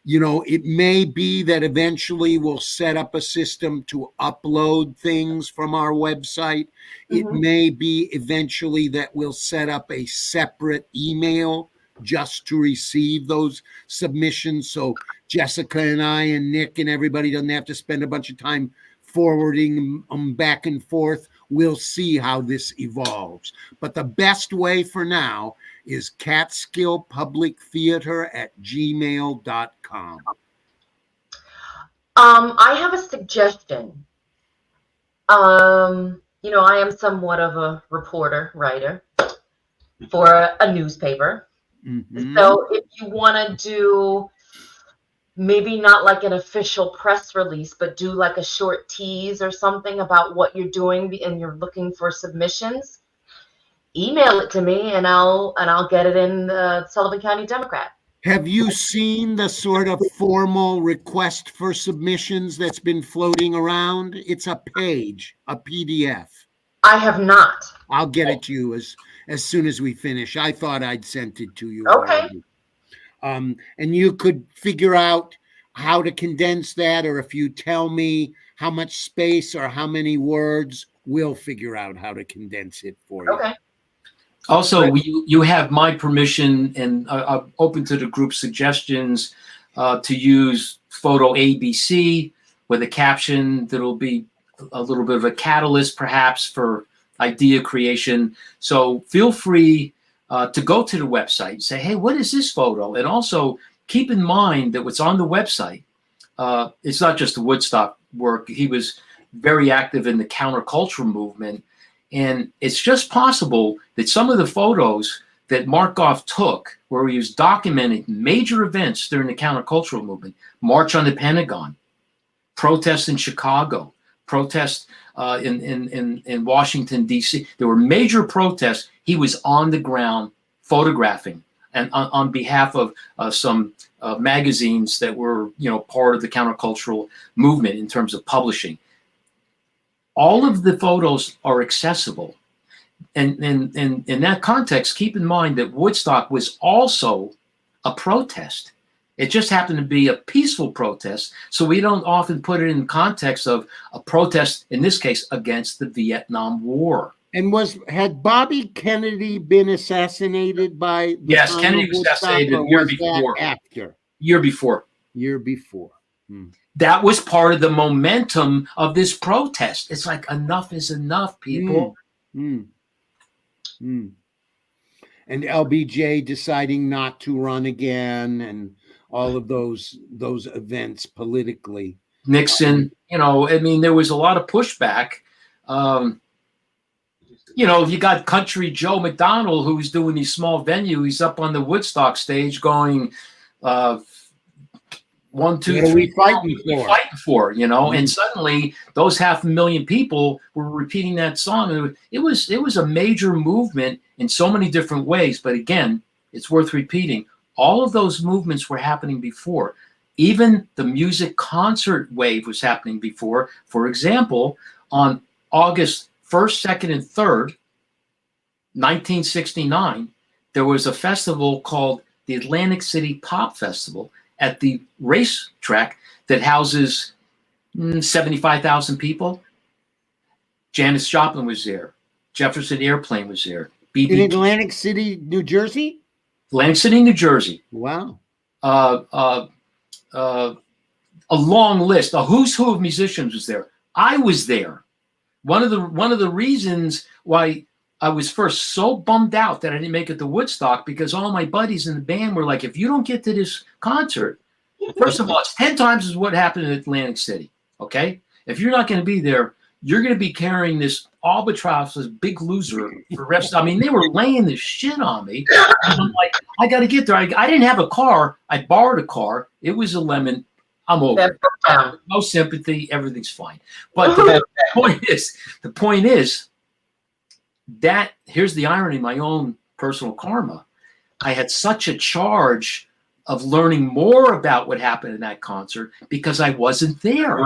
it may be that eventually we'll set up a system to upload things from our website. It may be eventually that we'll set up a separate email just to receive those submissions. So Jessica and I and Nick and everybody doesn't have to spend a bunch of time forwarding them back and forth. We'll see how this evolves. But the best way for now is Catskill Public Theater @gmail.com. I have a suggestion. I am somewhat of a reporter, writer for a newspaper. Mm-hmm. So if you want to do maybe not like an official press release, but do like a short tease or something about what you're doing and you're looking for submissions, email it to me and I'll get it in the Sullivan County Democrat. Have you seen the sort of formal request for submissions that's been floating around? It's a page, a PDF. I have not. I'll get it to you as soon as we finish. I thought I'd sent it to you. Okay. Already. And you could figure out how to condense that, or if you tell me how much space or how many words, we'll figure out how to condense it for you. Okay. Also, you have my permission, and I'm open to the group suggestions to use photo ABC with a caption that'll be a little bit of a catalyst, perhaps, for idea creation. So feel free to go to the website and say, hey, what is this photo? And also keep in mind that what's on the website, it's not just the Woodstock work. He was very active in the counterculture movement. And it's just possible that some of the photos that Markov took, where he was documenting major events during the countercultural movement, March on the Pentagon, protests in Chicago, protests in Washington, D.C. There were major protests. He was on the ground photographing, and on behalf of some magazines that were, part of the countercultural movement in terms of publishing. All of the photos are accessible. And in that context, keep in mind that Woodstock was also a protest. It just happened to be a peaceful protest. So we don't often put it in context of a protest, in this case, against the Vietnam War. And had Bobby Kennedy been assassinated by the Yes, Kennedy was assassinated a year before. After? Year before. Year before. Hmm. That was part of the momentum of this protest. It's like, enough is enough, people. And LBJ deciding not to run again, and all of those events politically. Nixon, there was a lot of pushback. You got Country Joe McDonald, who's doing these small venues. He's up on the Woodstock stage going, 1, 2, 3, fighting for, and suddenly those 500,000 people were repeating that song. It was a major movement in so many different ways. But again, it's worth repeating. All of those movements were happening before. Even the music concert wave was happening before. For example, on August 1st, 2nd, and 3rd, 1969, there was a festival called the Atlantic City Pop Festival at the racetrack that houses 75,000 people. Janis Joplin was there. Jefferson Airplane was there. In Atlantic City, New Jersey? Atlantic City, New Jersey. Wow. A long list. A who's who of musicians was there. I was there. One of the reasons why I was first so bummed out that I didn't make it to Woodstock, because all my buddies in the band were like, if you don't get to this concert, first of all, it's 10 times as what happened in Atlantic City. Okay? If you're not going to be there, you're going to be carrying this albatross, this Big Loser for the rest. They were laying this shit on me. And I'm like, I got to get there. I didn't have a car. I borrowed a car. It was a lemon. I'm over it. No sympathy. Everything's fine. But the point is that here's the irony, my own personal karma. I had such a charge of learning more about what happened in that concert because I wasn't there.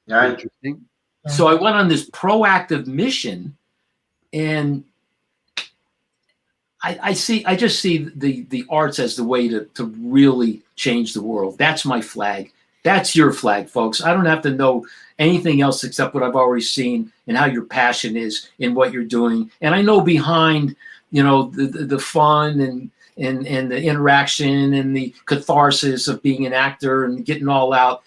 Yeah. Interesting. So I went on this proactive mission, and I just see the arts as the way to really change the world. That's my flag. That's your flag, folks. I don't have to know anything else except what I've already seen and how your passion is in what you're doing. And I know behind, the fun and the interaction and the catharsis of being an actor and getting all out,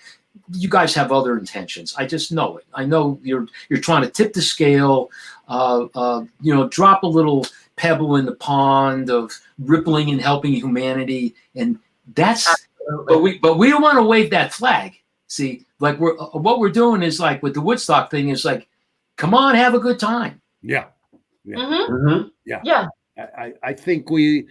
you guys have other intentions. I just know it. I know you're trying to tip the scale, drop a little pebble in the pond of rippling and helping humanity, and that's. Absolutely. But we don't want to wave that flag. See, like what we're doing is like with the Woodstock thing is like, come on, have a good time. Yeah. Mm-hmm. Mm-hmm. Yeah. I think we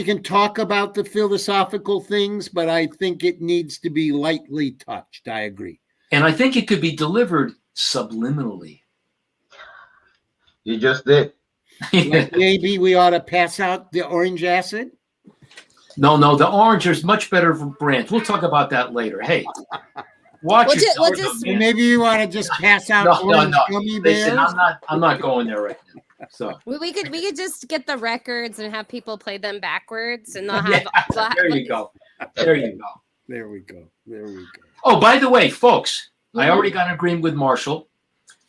can talk about the philosophical things, but I think it needs to be lightly touched. I agree. And I think it could be delivered subliminally. You just did. Like maybe we ought to pass out the orange acid. No, the orange is much better for brands. We'll talk about that later. Hey, watch maybe you want to just pass out orange gummy bears. Listen, I'm not going there right now. So we could just get the records and have people play them backwards, and they'll have. There you go. There you go. There we go. Oh, by the way, folks, I already got an agreement with Marshall.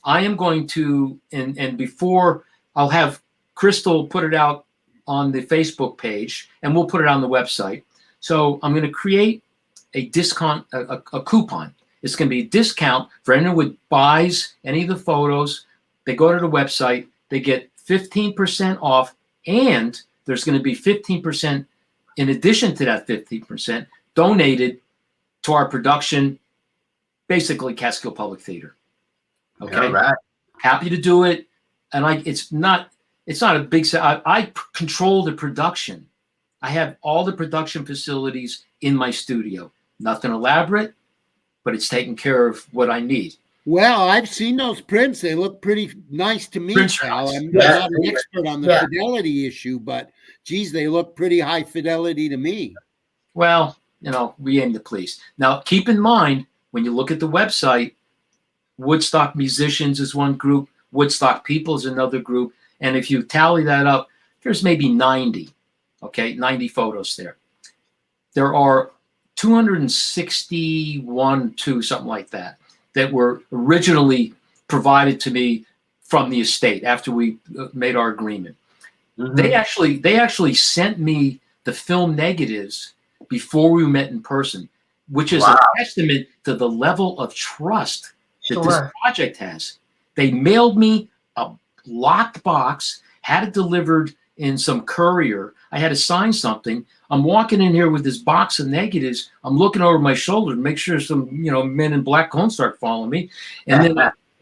I am going to, and before I'll have Crystal put it out on the Facebook page, and we'll put it on the website. So I'm going to create a discount, a coupon. It's going to be a discount for anyone who buys any of the photos. They go to the website, they get 15% off And there's going to be 15% in addition to that 15% donated to our production, basically Catskill Public Theater. Okay. All right. Happy to do it. And it's not a big, I control the production. I have all the production facilities in my studio. Nothing elaborate, but it's taking care of what I need. Well, I've seen those prints. They look pretty nice to me, Cal. I'm not an expert on the fidelity issue, but geez, they look pretty high fidelity to me. Well, we aim to please. Now, keep in mind, when you look at the website, Woodstock Musicians is one group, Woodstock People is another group, and if you tally that up, there's maybe 90, 90 photos there. There are 261, something like that were originally provided to me from the estate after we made our agreement. Mm-hmm. They actually sent me the film negatives before we met in person, which is a testament to the level of trust that this project has. They mailed me a locked box, had it delivered in some courier. I had to sign something. I'm walking in here with this box of negatives. I'm looking over my shoulder to make sure some, men in black don't start following me. And then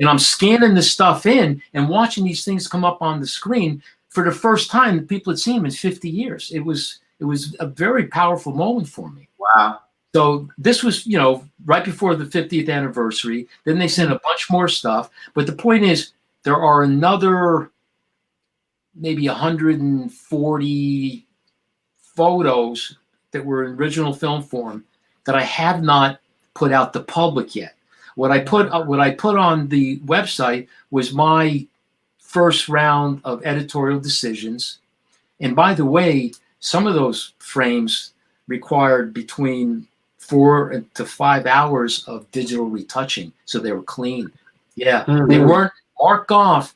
I'm scanning this stuff in and watching these things come up on the screen for the first time that people had seen them in 50 years. It was a very powerful moment for me. Wow. So this was, right before the 50th anniversary. Then they sent a bunch more stuff. But the point is, there are another maybe 140 photos that were in original film form that I have not put out to public yet. What I put on the website was my first round of editorial decisions. And by the way, some of those frames required between 4 to 5 hours of digital retouching, so they were clean. Yeah, they weren't marked off.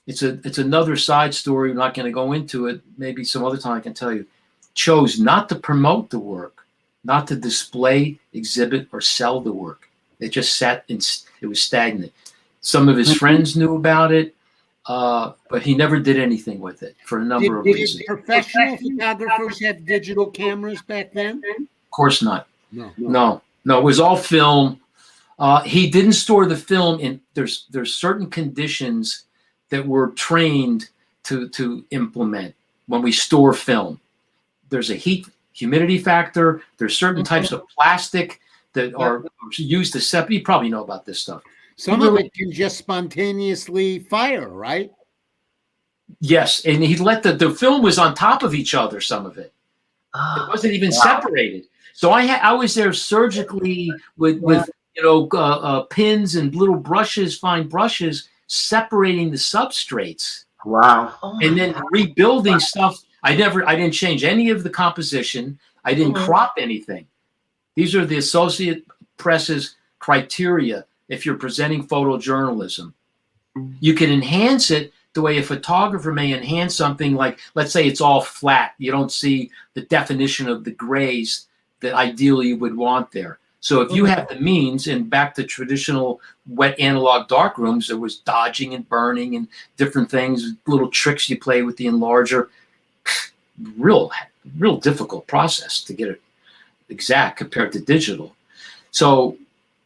It's another side story. I'm not going to go into it. Maybe some other time I can tell you. Chose not to promote the work, not to display, exhibit, or sell the work. It just sat in. It was stagnant. Some of his friends knew about it, but he never did anything with it for a number of reasons. Did professional photographers have digital cameras back then? Of course not. No. It was all film. He didn't store the film in. There's certain conditions that we're trained to implement when we store film. There's a humidity factor. There's certain types of plastic that are used to separate. You probably know about this stuff. Some of it can just spontaneously fire, right? Yes, and he let the film was on top of each other. Some of it. It wasn't even separated. So I was there surgically with pins and little brushes, fine brushes, separating the substrates. Wow. And then rebuilding stuff. I didn't change any of the composition. I didn't crop anything. These are the Associated Press's criteria if you're presenting photojournalism. You can enhance it the way a photographer may enhance something like, let's say it's all flat. You don't see the definition of the grays that ideally you would want there. So if you have the means, and back to traditional wet analog darkrooms, there was dodging and burning and different things, little tricks you play with the enlarger. Real difficult process to get it exact compared to digital. So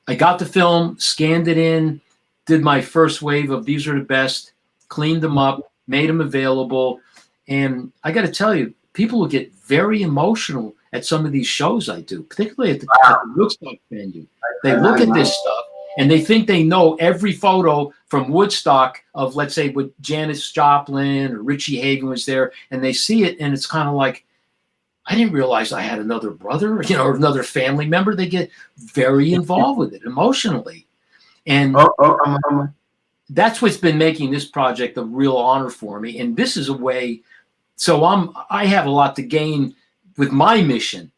I got the film, scanned it in, did my first wave of these are the best, cleaned them up, made them available. And I got to tell you, people will get very emotional at some of these shows I do, particularly at the Woodstock venue. They look at this stuff and they think they know every photo from Woodstock of, let's say, with Janis Joplin or Richie Hagan was there, and they see it and it's kind of like, I didn't realize I had another brother, or another family member. They get very involved with it emotionally. And that's what's been making this project a real honor for me. And this is a way, so I have a lot to gain with my mission,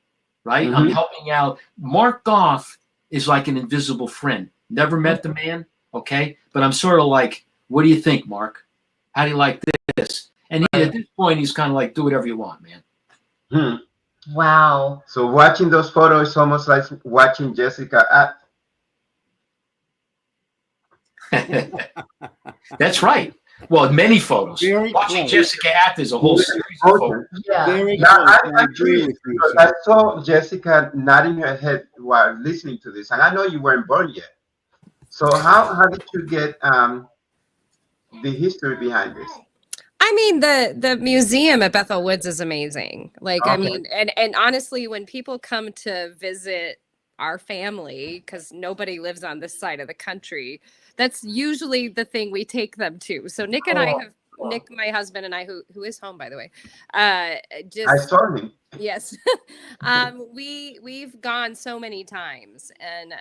right? I'm helping out. Mark Goff is like an invisible friend. Never met the man, okay? But I'm sort of like, what do you think, Mark? How do you like this? And at this point, he's kind of like, do whatever you want, man. Wow. So watching those photos is almost like watching Jessica act. That's right. Well, many photos. Very Watching close. Jessica act is a whole series of photos. Yeah. Very Yeah, close. I I agree actually, with you. because sir. I saw Jessica nodding her head while listening to this, and I know you weren't born yet. So how did you get the history behind this? I mean, the museum at Bethel Woods is amazing. Like, I Okay. mean, and honestly, when people come to visit our family, because nobody lives on this side of the country, that's usually the thing we take them to. So Nick and I have Nick, my husband, and I, who is home, by the way, I just saw him. yes, we've gone so many times, and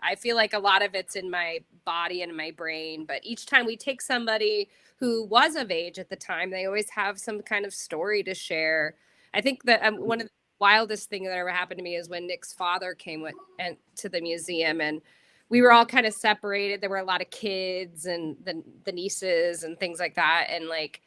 I feel like a lot of it's in my body and my brain. But each time we take somebody who was of age at the time, they always have some kind of story to share. I think that one of the wildest things that ever happened to me is when Nick's father came to the museum, and we were all kind of separated. There were a lot of kids and the nieces and things like that, and like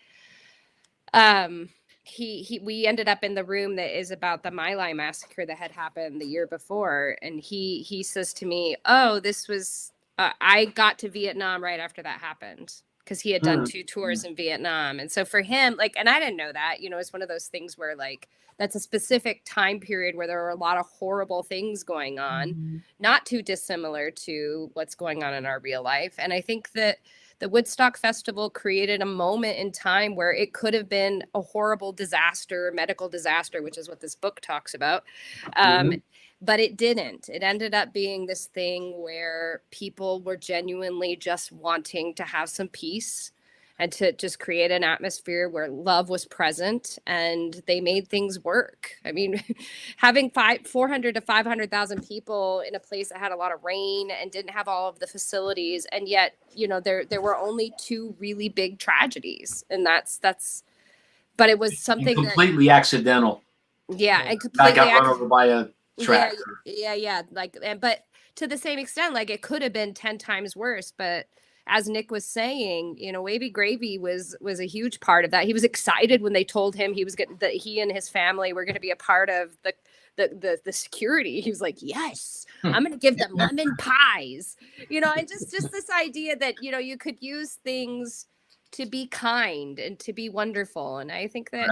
we ended up in the room that is about the My Lai massacre that had happened the year before, and he says to me, "Oh, this was I got to Vietnam right after that happened." Because he had done 2 tours in Vietnam. And so for him, like, and I didn't know that, you know, it's one of those things where like, that's a specific time period where there are a lot of horrible things going on, not too dissimilar to what's going on in our real life. And I think that the Woodstock Festival created a moment in time where it could have been a horrible disaster, medical disaster, which is what this book talks about. But it didn't. It ended up being this thing where people were genuinely just wanting to have some peace and to just create an atmosphere where love was present, and they made things work. I mean, having 400 to 500,000 people in a place that had a lot of rain and didn't have all of the facilities, and yet, you know, there were only 2 really big tragedies, and that's. But it was something completely accidental. Yeah, and I completely got run over by a tractor. Yeah. Like, but to the same extent, like it could have been 10 times worse. But as Nick was saying, you know, Wavy Gravy was a huge part of that. He was excited when they told him that he and his family were going to be a part of the security. He was like, yes, I'm going to give them lemon pies, you know, and just this idea that, you know, you could use things to be kind and to be wonderful. And I think that,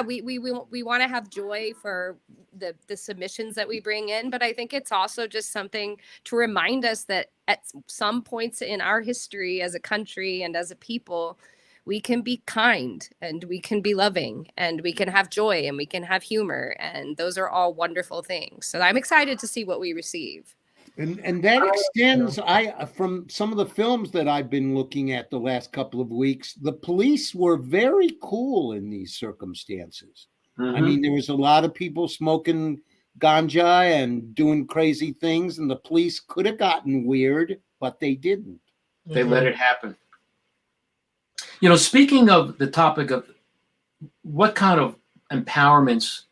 we want to have joy for the submissions that we bring in, but I think it's also just something to remind us that at some points in our history as a country and as a people, we can be kind and we can be loving and we can have joy and we can have humor. And those are all wonderful things. So I'm excited to see what we receive. And that extends, from some of the films that I've been looking at the last couple of weeks, the police were very cool in these circumstances. I mean, there was a lot of people smoking ganja and doing crazy things, and the police could have gotten weird, but they didn't. They let it happen. You know, speaking of the topic of what kind of empowerments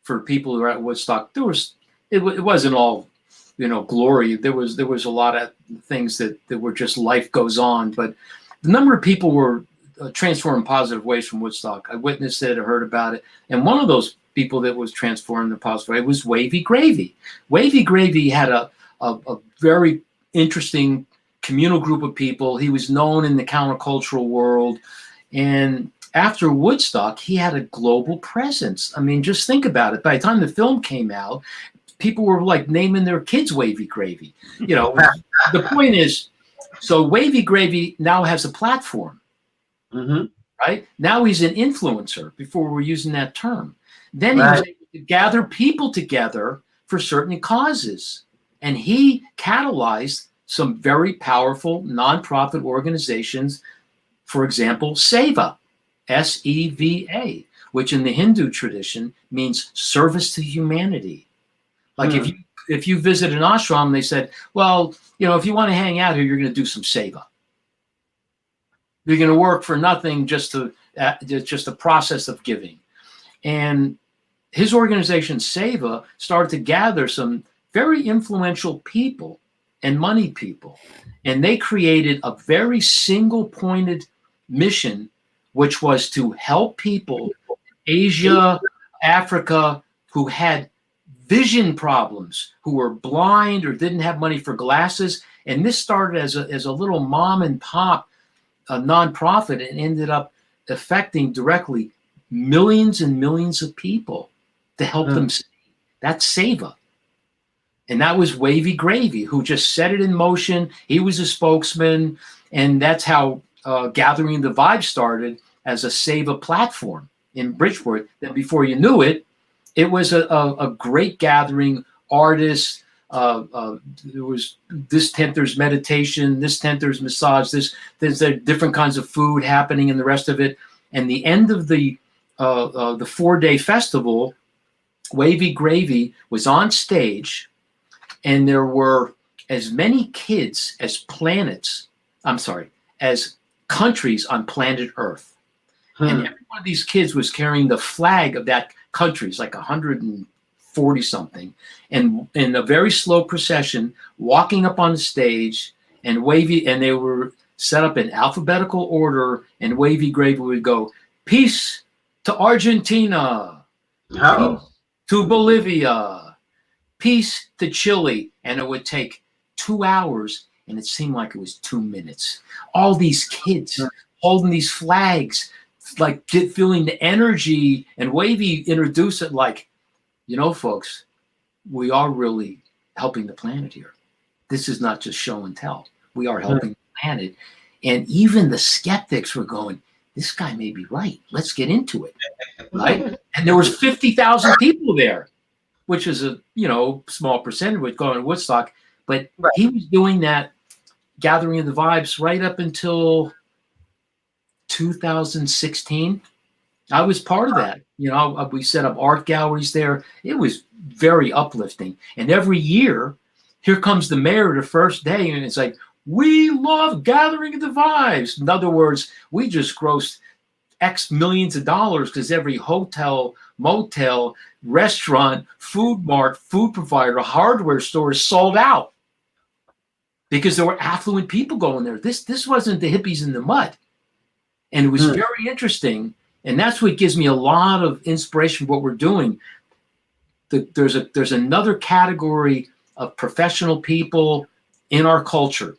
for people who are at Woodstock, it wasn't all, you know, glory. There was a lot of things that were just life goes on, but the number of people were transformed in positive ways from Woodstock. I witnessed it, I heard about it, and one of those people that was transformed in a positive way was Wavy Gravy. Wavy Gravy had a very interesting communal group of people. He was known in the countercultural world, and after Woodstock, he had a global presence. I mean, just think about it. By the time the film came out, people were like naming their kids Wavy Gravy. You know, the point is, so Wavy Gravy now has a platform, right? Now he's an influencer. Before we're using that term. Then he was able to gather people together for certain causes. And he catalyzed some very powerful nonprofit organizations. For example, Seva, S-E-V-A, which in the Hindu tradition means service to humanity. Like if you visit an ashram, they said, well, you know, if you want to hang out here, you're going to do some seva. You're going to work for nothing, just a process of giving. And his organization, Seva, started to gather some very influential people and money people. And they created a very single-pointed mission, which was to help people in Asia, Africa, who had vision problems, who were blind or didn't have money for glasses. And this started as a little mom and pop a nonprofit and ended up affecting directly millions and millions of people to help them. That's SAVA. And that was Wavy Gravy, who just set it in motion. He was a spokesman. And that's how Gathering the Vibe started, as a SAVA platform in Bridgeport. Then before you knew it, it was a great gathering. Artists, there was this tent, there's meditation, this tent, there's massage, there's different kinds of food happening and the rest of it. And the end of the 4-day festival, Wavy Gravy was on stage, and there were as many kids as as countries on planet Earth. And every one of these kids was carrying the flag of that country. It's like 140 something. And in a very slow procession, walking up on the stage, and they were set up in alphabetical order, and Wavy Gravy would go, peace to Argentina, peace to Bolivia, peace to Chile. And it would take 2 hours, and it seemed like it was 2 minutes. All these kids holding these flags, like feeling the energy, and Wavy introduced it like, folks, we are really helping the planet here. This is not just show and tell. We are helping the planet. And even the skeptics were going, this guy may be right. Let's get into it. Right? And there was 50,000 people there, which is a, small percentage with going to Woodstock. But he was doing that, Gathering of the Vibes, right up until 2016. I was part of that. We set up art galleries there. It was very uplifting. And every year, here comes the mayor the first day, and it's like, we love Gathering of the Vibes. In other words, we just grossed X millions of dollars because every hotel, motel, restaurant, food mart, food provider, hardware store is sold out because there were affluent people going there. This wasn't the hippies in the mud. And it was very interesting. And that's what gives me a lot of inspiration for what we're doing. There's another category of professional people in our culture,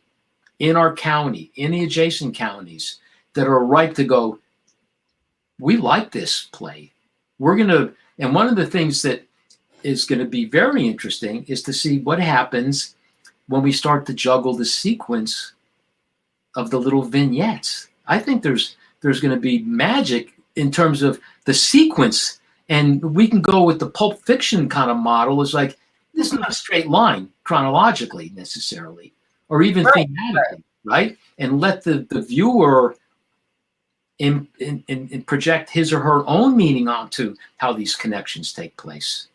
in our county, in the adjacent counties, that are ripe to go, we like this play. And one of the things that is going to be very interesting is to see what happens when we start to juggle the sequence of the little vignettes. I think there's going to be magic in terms of the sequence, and we can go with the Pulp Fiction kind of model. Is like, this is not a straight line chronologically necessarily, or even thematically, right? And let the viewer in project his or her own meaning onto how these connections take place.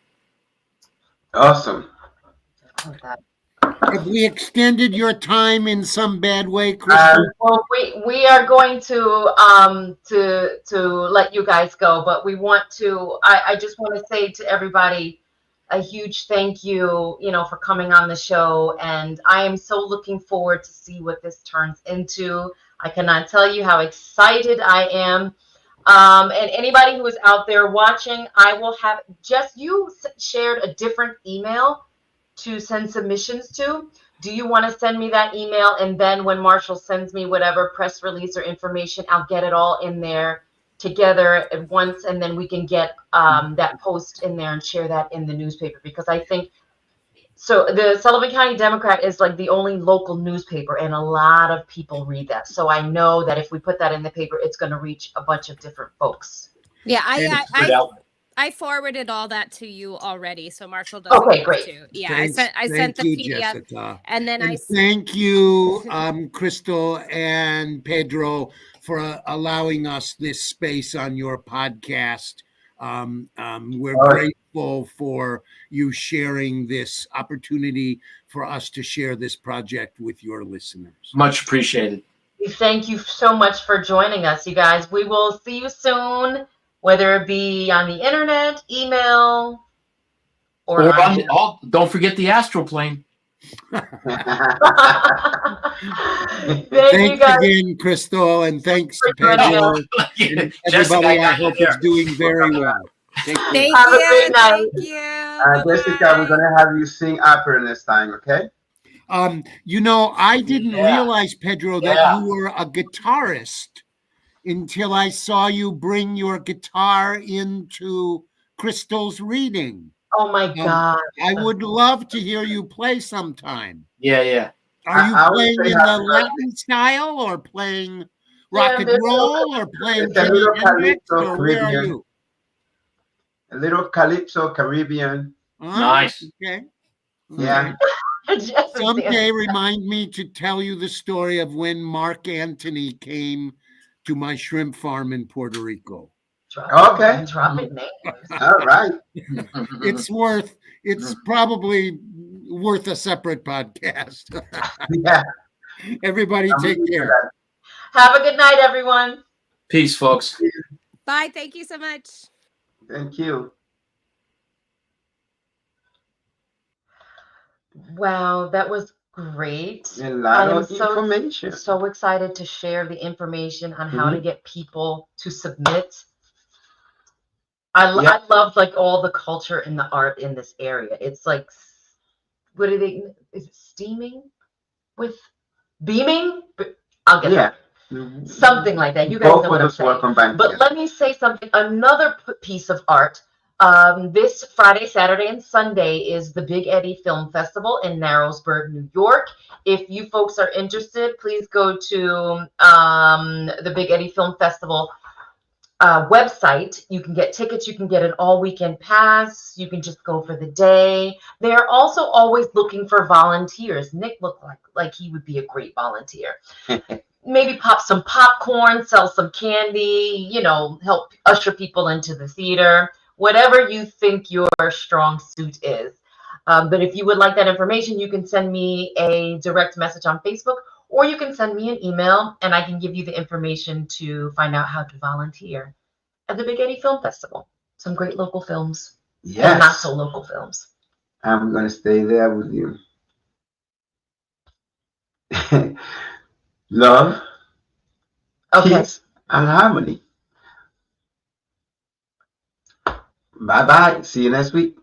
Awesome. Have we extended your time in some bad way, Crystal? Well, we are going to let you guys go, but we want to. I just want to say to everybody a huge thank you, for coming on the show, and I am so looking forward to see what this turns into. I cannot tell you how excited I am. And anybody who is out there watching, I will have you shared a different email to send submissions to. Do you want to send me that email? And then when Marshall sends me whatever press release or information, I'll get it all in there together at once. And then we can get that post in there and share that in the newspaper, because I think, so the Sullivan County Democrat is like the only local newspaper, and a lot of people read that. So I know that if we put that in the paper, it's going to reach a bunch of different folks. Yeah, I forwarded all that to you already, so Marshall does. Okay, great. Too. Yeah, I sent the PDF, Jessica. and then thank you, Crystal and Pedro, for allowing us this space on your podcast. We're grateful for you sharing this opportunity for us to share this project with your listeners. Much appreciated. Thank you so much for joining us, you guys. We will see you soon, whether it be on the internet, email, or don't forget the astral plane. Thank Thanks you guys again, Crystal, and thanks to Pedro. And everybody, I hope is doing very well. Thank you. Have a great night. Thank you. Jessica, we're going to have you sing opera next time, okay? You know, I didn't Yeah. realize, Pedro, that Yeah. you were a guitarist until I saw you bring your guitar into Crystal's reading. Oh my God. I would love to hear you play sometime. Yeah. Are you I would playing say in happy the birthday. Latin style or playing rock Yeah, and there's roll or playing It's a Jimi little Hendrix calypso or where are Caribbean. you? A little calypso Caribbean. Nice. Okay. Yeah. Just Someday remind me to tell you the story of when Mark Antony came to my shrimp farm in Puerto Rico. Okay. Dropping names. All right. It's probably worth a separate podcast. Yeah. Everybody take care. Have a good night, everyone. Peace, folks. Bye. Thank you so much. Thank you. Wow, that was great. A lot I am of information. so excited to share the information on how to get people to submit. I love like all the culture and the art in this area. It's like, what are they? Is it steaming with beaming? I'll get that. Something like that. You guys know what I'm saying. But let me say something. Another piece of art. This Friday, Saturday, and Sunday is the Big Eddie Film Festival in Narrowsburg, New York. If you folks are interested, please go to the Big Eddie Film Festival website. You can get tickets. You can get an all-weekend pass. You can just go for the day. They are also always looking for volunteers. Nick looked like he would be a great volunteer. Maybe pop some popcorn, sell some candy, help usher people into the theater, whatever you think your strong suit is. But if you would like that information, you can send me a direct message on Facebook, or you can send me an email and I can give you the information to find out how to volunteer at the Big Eddie Film Festival. Some great local films. Yes. And not so local films. I'm going to stay there with you. Love, peace, and harmony. Bye-bye. See you next week.